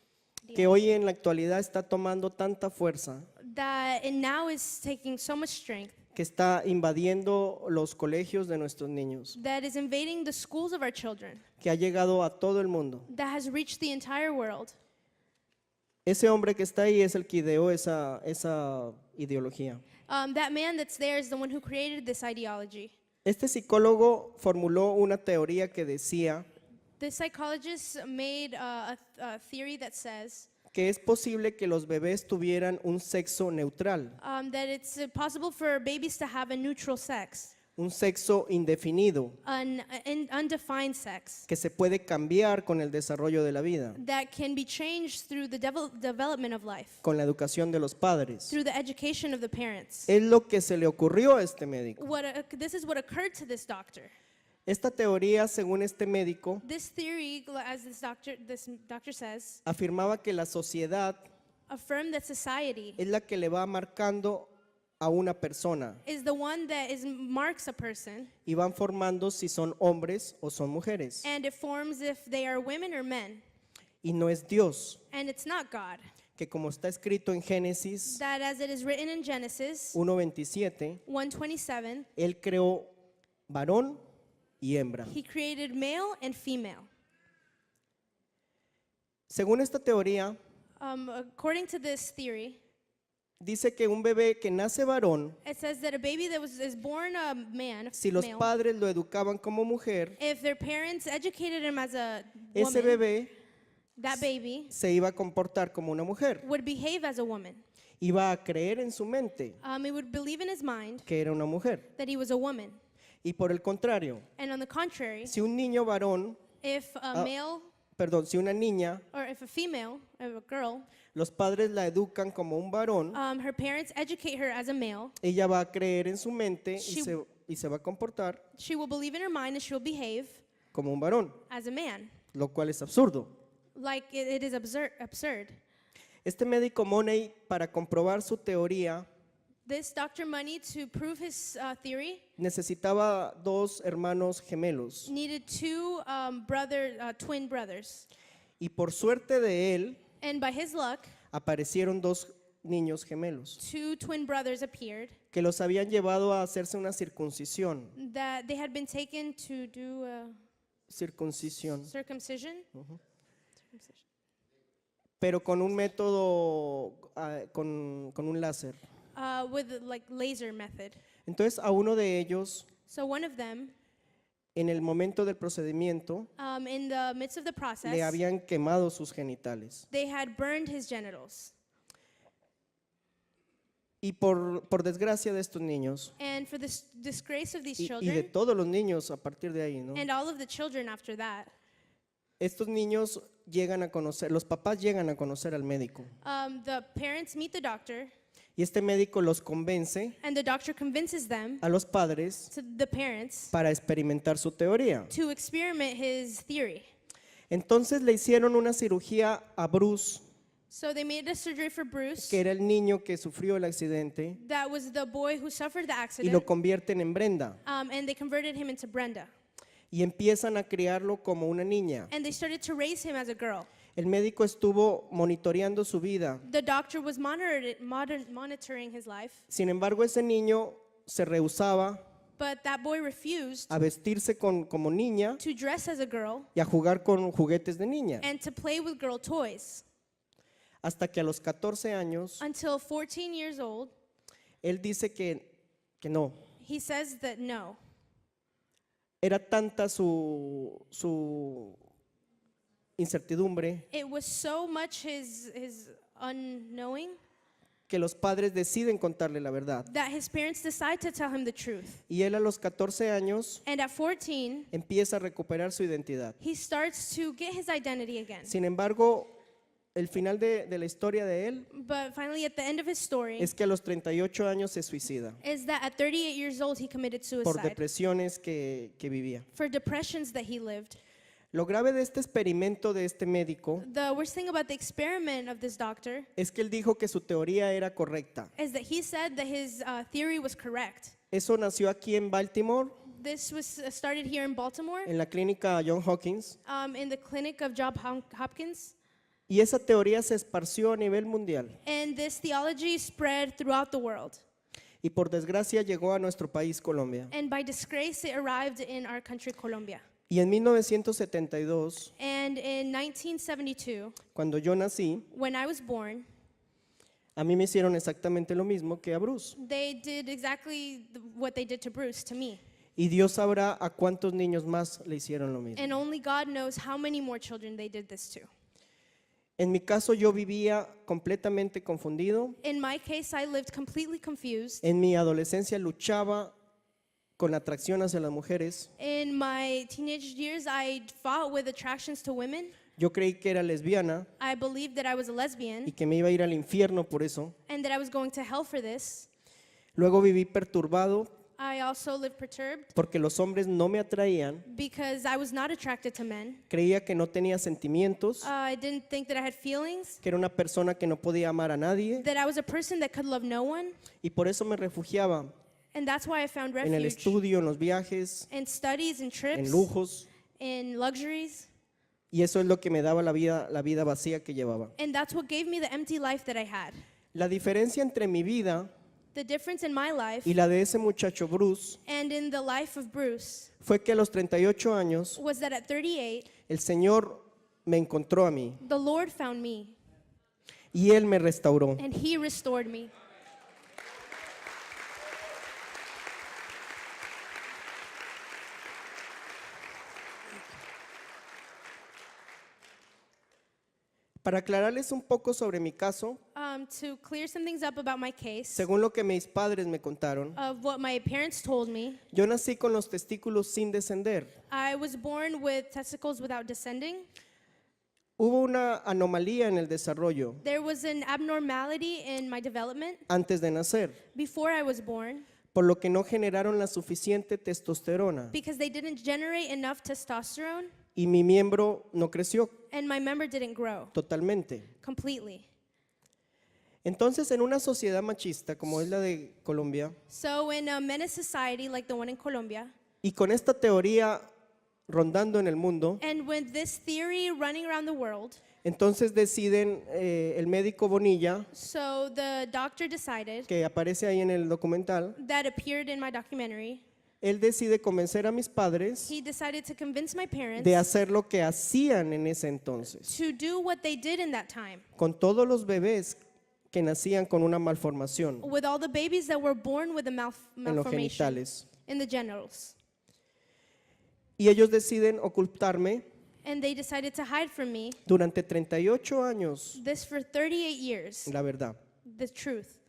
que hoy en la actualidad está tomando tanta fuerza, that and now is taking so much strength, que está invadiendo los colegios de nuestros niños, that is invading the schools of our children, que ha llegado a todo el mundo. that has reached the entire world. Ese hombre que está ahí es el que ideó esa ideología. That man that's there is the one who created this ideology. Este psicólogo formuló una teoría que decía The psychologist made a theory that says que es posible que los bebés tuvieran un sexo neutral, that it's possible for babies to have a neutral sex, un sexo indefinido, an undefined sex, que se puede cambiar con el desarrollo de la vida, that can be changed through the development of life, con la educación de los padres. through the education of the parents. Es lo que se le ocurrió a este médico. This is what occurred to this doctor. Esta teoría, según este médico, This theory, as this doctor says, afirmaba que la sociedad affirmed that society es la que le va marcando a una persona is the one that marks a person, y van formando si son hombres o son mujeres. and it forms if they are women or men, Y no es Dios, and it's not God. que como está escrito en Génesis That as it is written in Genesis 1:27, 1:27, Él creó varón y hembra. he created male and female. Según esta teoría, According to this theory, dice que un bebé que nace varón, it says that a baby that is born a man, si los male, padres lo educaban como mujer, if their parents educated him as a ese woman, bebé that baby se iba a comportar como una mujer. would behave as a woman. Iba a creer en su mente He would believe in his mind que era una mujer. that he was a woman. Y por el contrario, And on the contrary, si un niño varón, if a male si una niña, or if a female, or a girl, los padres la educan como un varón, her parents educate her as a male, ella va a creer en su mente She- y se va a comportar she will believe in her mind and she will behave como un varón, as a man. lo cual es absurdo. Like it is absurd. Este médico Money, para comprobar su teoría, This Dr. Money, to prove his theory, necesitaba dos hermanos gemelos. needed two twin brothers. Y por suerte de él, And by his luck, aparecieron dos niños gemelos two twin brothers appeared que los habían llevado a hacerse una circuncisión. that they had been taken to do a Circuncisión. circumcision. Pero con un método, con un láser. With like laser method. Entonces a uno de ellos, So one of them, en el momento del procedimiento, in the midst of the process, le habían quemado sus genitales. they had burned his genitals. Y por desgracia de estos niños, And for the disgrace of these y de children, todos los niños a partir de ahí, ¿no? and all of the children after that, Estos niños llegan a conocer, los papás llegan a conocer al médico. the parents meet the doctor, Y este médico los convence and the doctor convinces them, a los padres to the parents, para experimentar su teoría. to experiment his theory. Entonces le hicieron una cirugía a Bruce, So they made a surgery for Bruce, que era el niño que sufrió el accidente, that was the boy who suffered the y accident, lo convierten en Brenda. and they converted him into Brenda. Y empiezan a criarlo como una niña. And they started to raise him as a girl. El médico estuvo monitoreando su vida. The doctor was monitoring his life, Sin embargo, ese niño se rehusaba but that boy refused a vestirse como niña to dress as a girl y a jugar con juguetes de niña. and to play with girl toys. Hasta que a los 14 años, Until 14 years old, él dice que no. he says that no. Era tanta su incertidumbre It was so much his unknowing que los padres deciden contarle la verdad. that his parents decide to tell him the truth. Y él a los 14 años And at 14, empieza a recuperar su identidad. he starts to get his identity again. Sin embargo, el final de la historia de él But finally, at the end of his story, es que a los 38 años se suicida is that at 38 years old, he committed por suicide depresiones que vivía. for depressions that he lived. Lo grave de este experimento de este médico The worst thing about the experiment of this doctor es que él dijo que su teoría era correcta. is that he said that his theory was correct. Eso nació aquí en Baltimore, This was started here in Baltimore, en la clínica John Hopkins, in the clinic of Johns Hopkins, y esa teoría se esparció a nivel mundial and this theology spread throughout the world. y por desgracia llegó a nuestro país, Colombia. And by disgrace, it arrived in our country, Colombia. Y en 1972, And in 1972, cuando yo nací, when I was born, a mí me hicieron exactamente lo mismo que a Bruce. they did exactly what they did to Bruce, to me. Y Dios sabrá a cuántos niños más le hicieron lo mismo. And only God knows how many more children they did this to. En mi caso yo vivía completamente confundido. In my case, I lived completely confused. En mi adolescencia luchaba con la atracción hacia las mujeres. In my teenage years, I fought with attractions to women. Yo creí que era lesbiana I believed that I was a y lesbian que me iba a ir al infierno por eso. and that I was going to hell for this. Luego viví perturbado I also lived perturbed porque los hombres no me atraían. because I was not attracted to men. Creía que no tenía sentimientos, I didn't think that I had feelings, que era una persona que no podía amar a nadie, that I was a person that could love no one. y por eso me refugiaba And that's why I found en el refuge estudio, en los viajes, in studies and trips, en lujos, in luxuries. y eso es lo que me daba la vida vacía que llevaba. And that's what gave me the empty life that I had. La diferencia entre mi vida The difference in my life y la de ese muchacho Bruce and in the life of Bruce fue que a los 38 años was that at 38, el Señor me encontró a mí the Lord found me y Él me restauró. and He restored me. Para aclararles un poco sobre mi caso, To clear some things up about my case, según lo que mis padres me contaron, of what my parents told me, yo nací con los testículos sin descender. I was born with testicles without descending. Hubo una anomalía en el desarrollo There was an abnormality in my development antes de nacer, before I was born por lo que no generaron la suficiente testosterona because they didn't generate enough testosterone y mi miembro no creció and my member didn't grow totalmente. completely. Entonces, en una sociedad machista como es la de Colombia, So in a menace society like the one in Colombia, y con esta teoría rondando en el mundo, and with this theory running around the world, entonces deciden el médico Bonilla, so the doctor decided, que aparece ahí en el documental, that appeared in my documentary, él decide convencer a mis padres he decided to convince my parents de hacer lo que hacían en ese entonces, to do what they did in that time con todos los bebés que nacían con una malformación with all the babies that were born with a en los malformation genitales. in the genitals. Y ellos deciden ocultarme And they decided to hide from me durante 38 años this for 38 years, la verdad. the truth.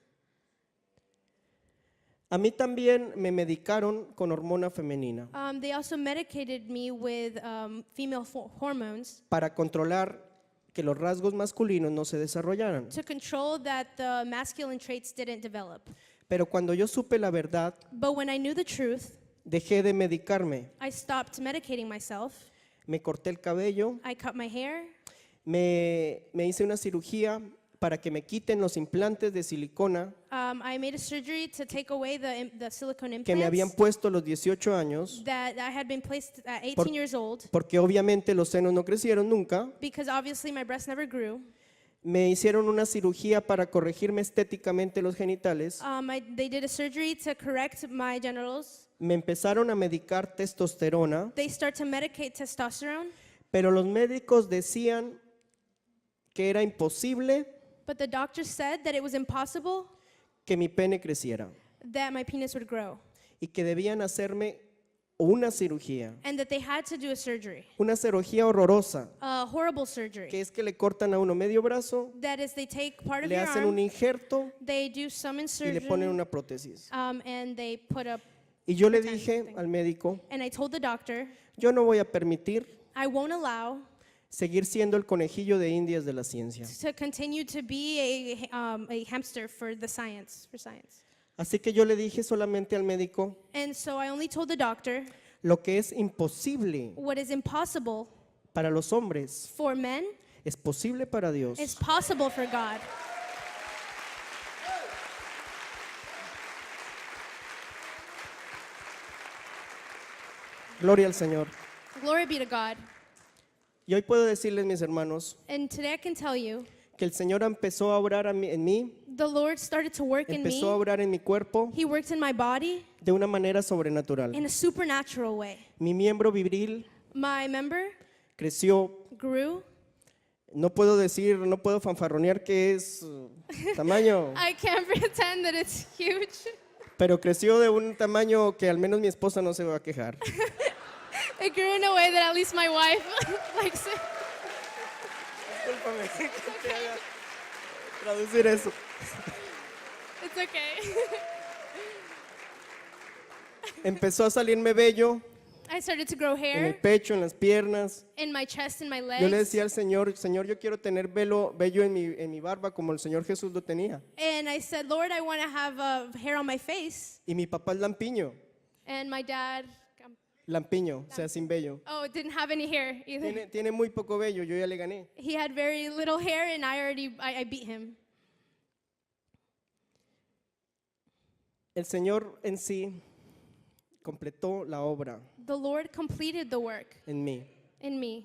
A mí también me medicaron con hormona femenina They also medicated me with female hormones para controlar que los rasgos masculinos no se desarrollaran. to control that the masculine traits didn't develop. Pero cuando yo supe la verdad, But when I knew the truth, dejé de medicarme. I stopped medicating myself. Me corté el cabello, I cut my hair. me hice una cirugía para que me quiten los implantes de silicona I made a surgery to take away the silicone que me habían implants puesto a los 18 años, that I had been placed at 18 Por- years old porque obviamente los senos no crecieron nunca. because obviously my breasts never grew. Me hicieron una cirugía para corregirme estéticamente los genitales. They did a surgery to correct my genitals. Me empezaron a medicar testosterona, They start to medicate testosterone, pero los médicos decían que era imposible but the doctor said that it was impossible que mi pene creciera that my penis would grow y que debían hacerme una cirugía, and that they had to do a surgery, una cirugía horrorosa, a horrible surgery. que es que le cortan a uno medio brazo, That is, they take part of le your hacen un arm, injerto they do some y le ponen insertion, una prótesis. and they put up. Y yo le dije al médico, And I told the doctor, yo no voy a permitir, I won't allow seguir siendo el conejillo de indias de la ciencia. to continue to be a hamster for science. Así que yo le dije solamente al médico, And so I only told the doctor lo que es imposible what is impossible para los hombres for men es posible para Dios. is possible for God. Gloria al Señor. Glory be to God. Y hoy puedo decirles, mis hermanos, And today I can tell you, que el Señor empezó a obrar en mí, the Lord started to work in empezó a me. obrar en mi cuerpo He worked in my body de una manera sobrenatural. in a supernatural way. Mi miembro viril My member creció. grew. No puedo decir, no puedo fanfarronear que es tamaño, I can't pretend that it's huge. pero creció de un tamaño que al menos mi esposa no se va a quejar. It grew in a way that at least my wife likes it. Discúlpame que te haga traducir eso. It's okay. Empezó a salirme vello I started to grow en el hair pecho, en las piernas. in my chest and my Yo le legs. decía al Señor, Señor, yo quiero tener vello en mi barba como el Señor Jesús lo tenía. And I said, Lord, I want to have hair on my face. Y mi papá es lampiño, And my dad, lampiño, o sea, sin vello. didn't have any hair either. Tiene muy poco vello, yo ya le gané. He had very little hair, and I beat him. El Señor en sí completó la obra The Lord completed the work en mí. in me.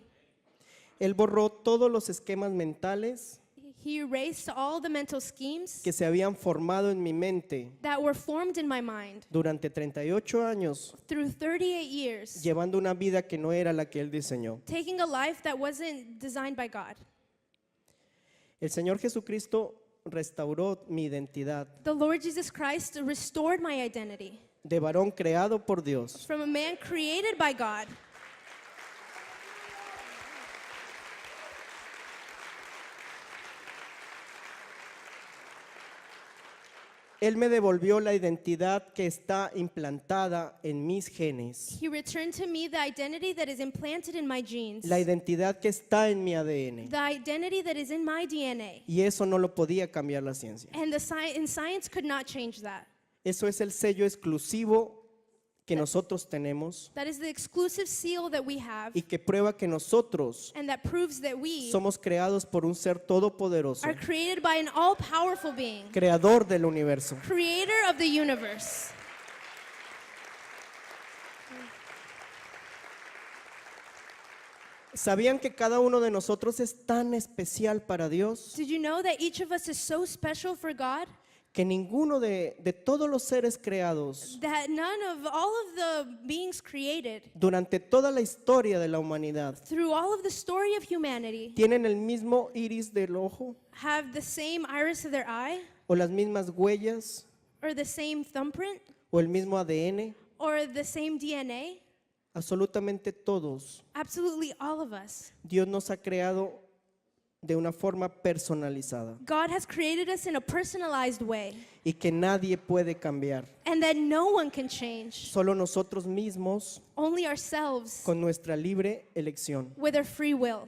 Él borró todos los esquemas mentales He erased all the mental schemes que se habían formado en mi mente that were formed in my mind durante 38 años, through 38 years, llevando una vida que no era la que Él diseñó. taking a life that wasn't designed by God. El Señor Jesucristo restauró mi identidad The Lord Jesus Christ restored my identity de varón creado por Dios. from a man created by God. Él me devolvió la identidad que está implantada en mis genes, He returned to me the identity that is implanted in my genes, la identidad que está en mi ADN. the identity that is in my DNA. Y eso no lo podía cambiar la ciencia. And science could not change that. Eso es el sello exclusivo que nosotros tenemos That is the exclusive seal that we have, y que prueba que nosotros and that proves that we somos creados por un ser todopoderoso, are created by an all-powerful being, creador del universo. creator of the universe. ¿Sabían que cada uno de nosotros es tan especial para Dios Did you know that each of us is so special for God que ninguno de todos los seres creados that none of all of the beings created durante toda la historia de la humanidad through all of the story of humanity tienen el mismo iris del ojo have the same iris of their eye o las mismas huellas or the same thumbprint o el mismo ADN? or the same DNA? Absolutamente todos. Absolutely all of us. Dios nos ha creado de una forma personalizada God has created us in a personalized way, y que nadie puede cambiar. and that no one can change. Solo nosotros mismos Only ourselves con nuestra libre elección. with our free will.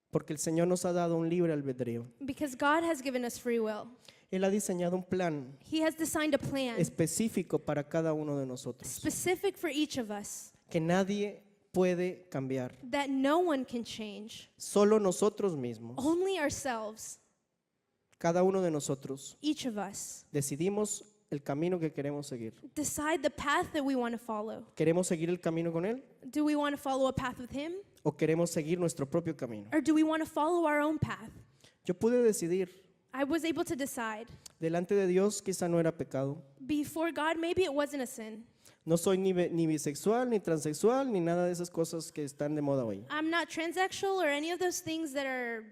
Porque el Señor nos ha dado un libre albedrío. Because God has given us free will. Él ha diseñado un plan He has designed a plan específico para cada uno de nosotros specific for each of us que nadie puede cambiar. that no one can change. Solo nosotros mismos, Only ourselves, cada uno de nosotros, each of us, decidimos el camino que queremos seguir. decide the path that we want to follow. ¿Queremos seguir el camino con Él Do we want to follow a path with Him, o queremos seguir nuestro propio camino? or do we want to follow our own path? Yo pude decidir. I was able to decide. Delante de Dios quizá no era pecado. Before God, maybe it wasn't a sin. No soy ni bisexual, ni transexual, ni nada de esas cosas que están de moda hoy. I'm not transsexual or any of those things that are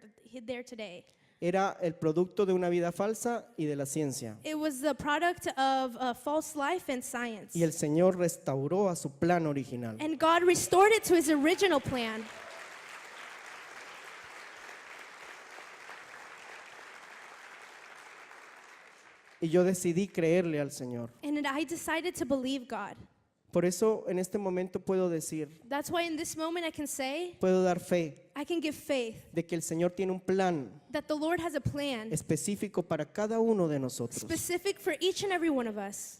there today. Era el producto de una vida falsa y de la ciencia. It was the product of a false life and science. Y el Señor restauró a su plan original. And God restored it to His original plan. Y yo decidí creerle al Señor, And I decided to believe God Por eso en este momento puedo decir, That's why in this moment I can say, puedo dar fe I can give faith de que el Señor tiene un plan that the Lord has a plan específico para cada uno de nosotros. specific for each and every one of us.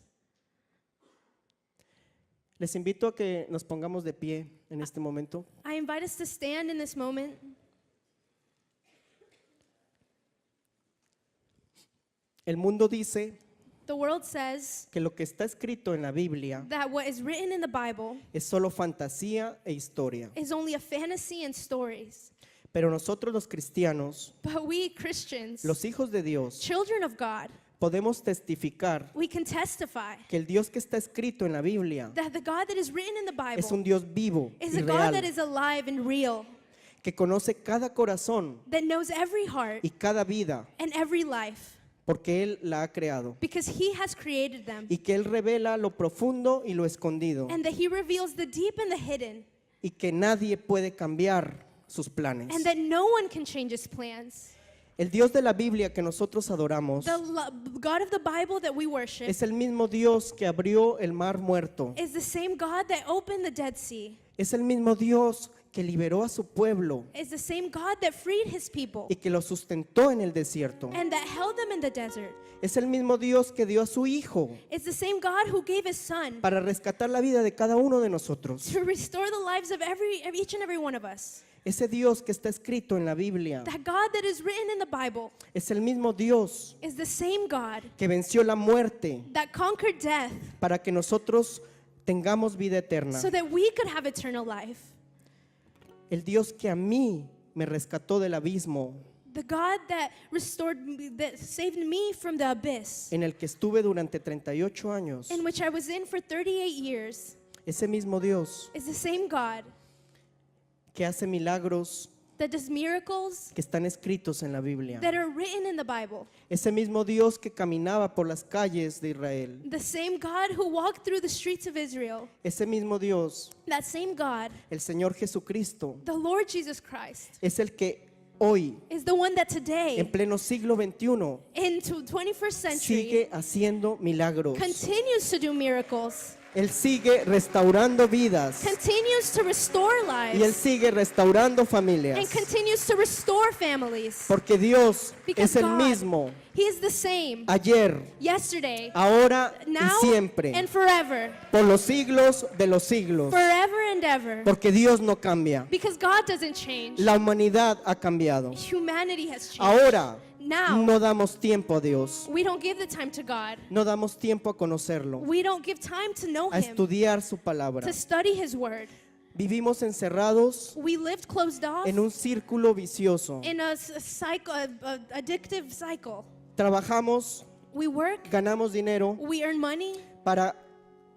Les invito a que nos pongamos de pie en este momento. I invite us to stand in this moment. El mundo dice The world says que lo que está escrito en la Biblia that what is written in the Bible es solo fantasía e historia. is only a fantasy and stories. Pero nosotros los cristianos, But we Christians, los hijos de Dios, children of God, podemos testificar we can testify que el Dios que está escrito en la Biblia that the God that is written in the es un Bible Dios vivo is y a God that real, is alive and real, que conoce cada corazón that knows every heart y cada vida, and every life, porque Él la ha creado, because He has created them, y que Él revela lo profundo y lo escondido, and that He reveals the deep and the hidden, y que nadie puede cambiar sus planes. and that no one can change His plans. El Dios de la Biblia que nosotros adoramos The God of the Bible that we worship es el mismo Dios que abrió el mar muerto. is the same God that opened the Dead Sea, Es el mismo Dios que liberó a su pueblo is the same God that freed His people y que lo sustentó en el desierto. and that held them in the desert. Es el mismo Dios que dio a su Hijo It's the same God who gave His Son para rescatar la vida de cada uno de nosotros. to restore the lives of each and every one of us. Ese Dios que está escrito en la Biblia That God that is written in the Bible es el mismo Dios is the same God que venció la muerte that conquered death para que nosotros tengamos vida eterna. so that we could have eternal life. El Dios que a mí me rescató del abismo The God that restored me, that saved me from the abyss en el que estuve durante 38 años. in which I was in for 38 years Ese mismo Dios is the same God que hace milagros that does miracles que están escritos en la Biblia. that are written in the Bible. Ese mismo Dios que caminaba por las calles de Israel. The same God who walked through the streets of Israel. Ese mismo Dios, That same God, el Señor Jesucristo, the Lord Jesus Christ, es el que hoy, is the one that en today, pleno siglo XXI, into 21st century, sigue haciendo milagros. continues to do miracles, Él sigue restaurando vidas continues to restore y Él lives, sigue restaurando and familias. continues to restore families. Porque Dios Because es el God, mismo He is the same ayer, yesterday, ahora now, y siempre, and forever, por los siglos de los siglos. forever and ever. Porque Dios no cambia. Because God doesn't change. La humanidad ha cambiado. Humanity has changed. Ahora Now, no damos tiempo a Dios. we don't give the time to God. No damos tiempo a conocerlo, We don't give time to know a Him, estudiar su palabra. to study His Word. Vivimos encerrados We lived closed off en un círculo vicioso. in a cycle, a addictive cycle. Trabajamos, We work, ganamos dinero we earn money para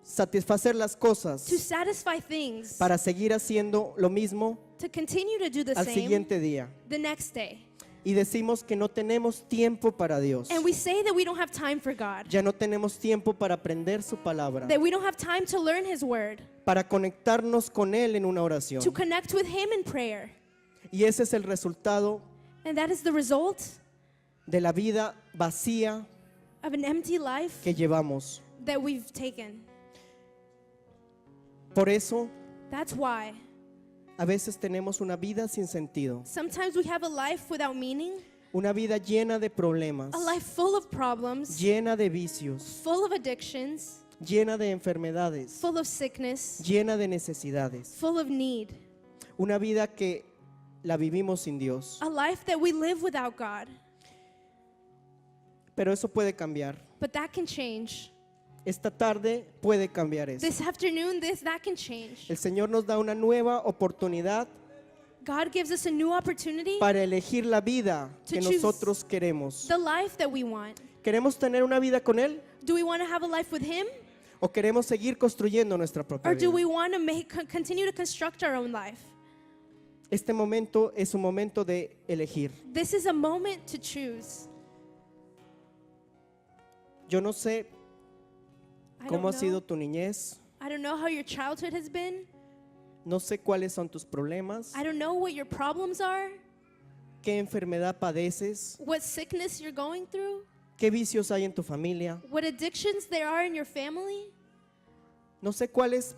satisfacer las to cosas, satisfy things, para seguir haciendo lo mismo to continue to do the al same siguiente día. the next day. Y decimos que no tenemos tiempo para Dios. And we say that we don't have time for God, Ya no tenemos tiempo para aprender su palabra, that we don't have time to learn His Word, para conectarnos con Él en una oración. to connect with Him in prayer. Y ese es el resultado And that is the result de la vida vacía of an empty life que llevamos. that we've taken. Por eso, That's why a veces tenemos una vida sin sentido, sometimes we have a life without meaning, una vida llena de problemas, a life full of problems, llena de vicios, full of addictions, llena de enfermedades, full of sickness, llena de necesidades. full of need, Una vida que la vivimos sin Dios. a life that we live without God. Pero eso puede cambiar. But that can change. Esta tarde puede cambiar eso. This afternoon, that can change. El Señor nos da una nueva oportunidad God gives us a new opportunity, para elegir la vida To que choose nosotros queremos. the life that we want. ¿Queremos tener una vida con Él Do we want to have a life with Him, o queremos seguir construyendo nuestra propia or do vida? we want to continue to construct our own life? Este momento es un momento de elegir. This is a moment to choose. Yo no sé I cómo ha don't sido know. tu niñez, I don't know how your childhood has been. no sé cuáles son tus problemas, I don't know what your problems are, qué enfermedad padeces, what sickness you're going through, qué vicios hay en tu familia, what addictions there are in your family. No sé cuáles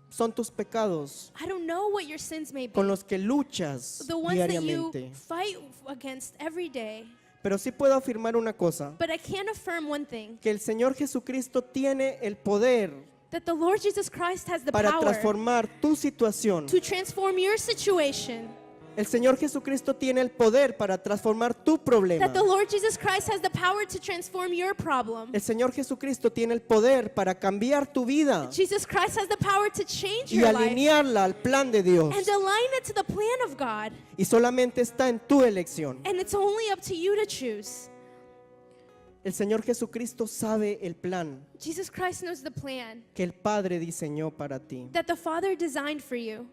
son tus pecados I don't know what your sins may be. con los que luchas The ones that you diariamente. fight against every day. Pero sí puedo afirmar una cosa, But I can affirm one thing, que el Señor Jesucristo tiene el poder that the Lord Jesus Christ has the para power transformar tu situación. to transform your situation. El Señor Jesucristo tiene el poder para transformar tu problema. That the Lord Jesus Christ has the power to transform your problem. El Señor Jesucristo tiene el poder para cambiar tu vida Jesus Christ has the power to change y your life alinearla al plan de Dios. and align it to the plan of God. Y solamente está en tu elección. And it's only up to you to choose. El Señor Jesucristo sabe el plan Jesus Christ knows the plan que el Padre diseñó para ti, that the Father designed for you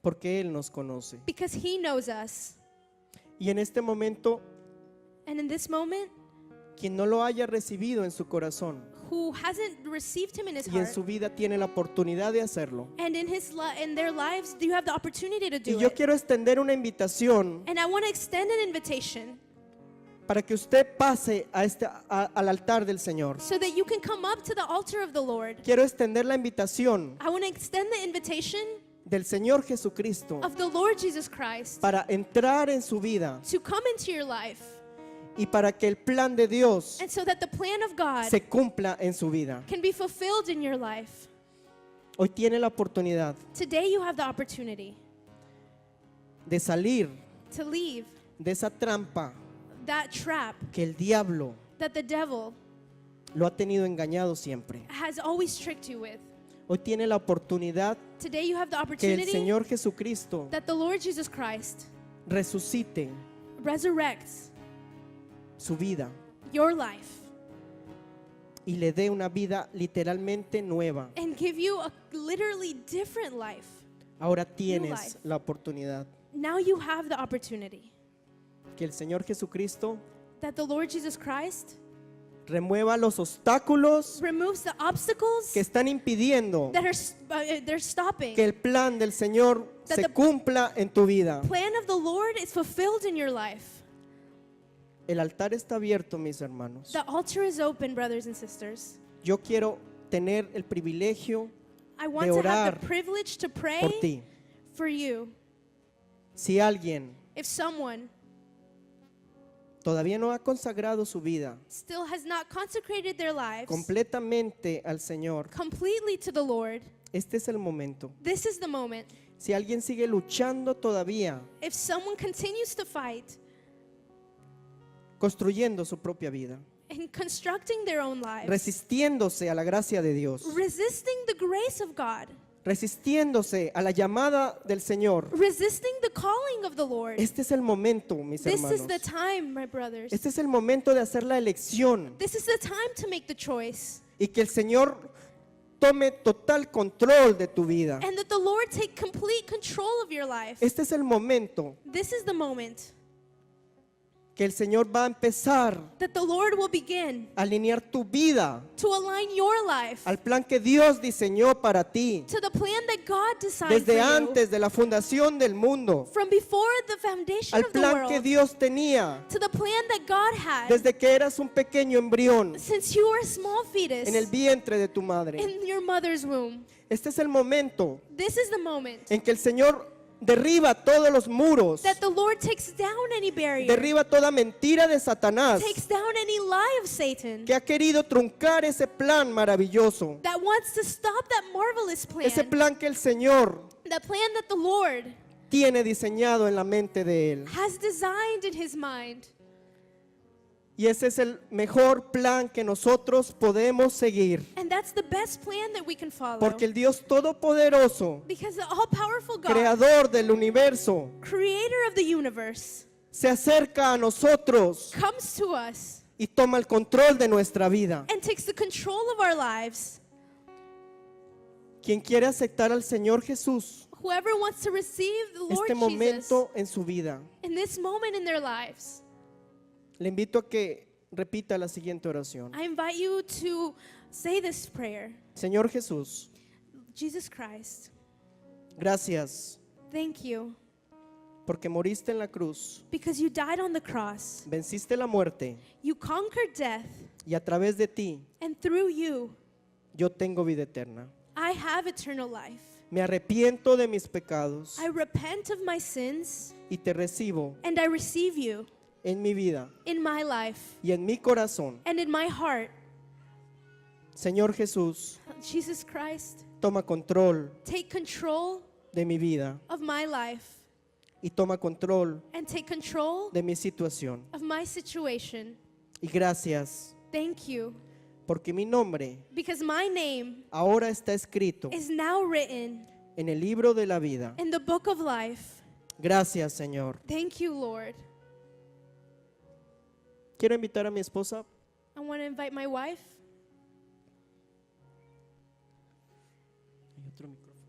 porque Él nos conoce. because He knows us. Y en este momento, And in this moment, quien no lo haya recibido en su corazón who hasn't received Him in his y en heart, su vida tiene la oportunidad de hacerlo. and in their lives, you have the opportunity to Y do yo it. quiero extender una invitación And I want to extend an invitation para que usted pase al altar del Señor. so that you can come up to the altar of the Lord. Quiero extender la invitación I want to extend the invitation del Señor Jesucristo of the Lord Jesus Christ para entrar en su vida to come into your life, y para que el plan de Dios and so that the plan of God se cumpla en su vida. can be fulfilled in your life. Hoy tiene la oportunidad Today you have the opportunity de salir to leave de esa trampa that trap que el diablo that the devil lo ha tenido engañado siempre. has always tricked you with. Hoy tiene la oportunidad Today you have the que el opportunity Señor Jesucristo that the Lord Jesus Christ resucite resurrects su vida your life y le dé una vida literalmente nueva. and give you a literally different life. Ahora life. tienes la oportunidad Now you have the opportunity que el Señor Jesucristo that the Lord Jesus Christ remueva los obstáculos removes the obstacles que están impidiendo that are they're stopping. que el plan del Señor That se the cumpla en tu vida. Plan of the Lord is fulfilled in your life. El altar está abierto, mis hermanos. The altar is open, brothers and sisters. Yo quiero tener el privilegio I want de to have orar the privilege to por pray ti. for you. Si alguien If someone todavía no ha consagrado su vida still has not consecrated their lives completamente al Señor, completely to the Lord, este es el momento. this is the moment. Si alguien sigue luchando todavía, If someone continues to fight construyendo su propia vida, and constructing their own lives, resistiéndose a la gracia de Dios, resisting the grace of God, resistiéndose a la llamada del Señor, resisting the calling of the Lord, este es el momento, mis this hermanos. is the time, my brothers. Este es el momento de hacer la elección This is the time to make the choice. y que el Señor tome total control de tu vida. And that the Lord take complete control of your life. Este es el momento This is the moment que el Señor va a empezar that the Lord will begin a alinear tu vida to align your life al plan que Dios diseñó para ti to the plan that God designed desde for you antes de la fundación del mundo, from before the foundation al of the plan que world, Dios tenía to the plan that God had desde que eras un pequeño embrión since you were a small fetus en el vientre de tu madre. in your mother's womb. Este es el momento This is the moment en que el Señor derriba todos los muros, that the Lord takes down any barrier, derriba toda mentira de Satanás takes down any lie of Satan que ha querido truncar ese plan maravilloso, that wants to stop that marvelous plan, ese plan que el Señor the plan that the Lord tiene diseñado en la mente de Él. has designed in his mind. Y ese es el mejor plan que nosotros podemos seguir, And that's the best plan that we can follow. porque el Dios Todopoderoso, Because the all-powerful God, Creador del universo, creator of the universe, se acerca a nosotros comes to us y toma el control de nuestra vida. and takes the control of our lives. Quien quiere aceptar al Señor Jesús Whoever wants to receive the Lord este Jesus momento en su vida, in this moment in their lives, le invito a que repita la siguiente oración. I invite you to say this prayer. Señor Jesús, Jesus Christ, gracias thank you porque moriste en la cruz, because you died on the cross. venciste la muerte You conquered death, y a través de ti and through you, yo tengo vida eterna. I have eternal life. Me arrepiento de mis pecados I repent of my sins y te recibo and I receive you en mi vida in my life y en mi corazón. and in my heart. Señor Jesús, Jesus Christ, toma control take control de mi vida of my life y toma control and take control de mi situación. of my situation. Y gracias Thank you, porque mi nombre because my name ahora está escrito is now written en el libro de la vida. in the book of life. Gracias, Señor. Thank you, Lord. Quiero invitar a mi esposa. I want to invite my wife. Hay otro micrófono.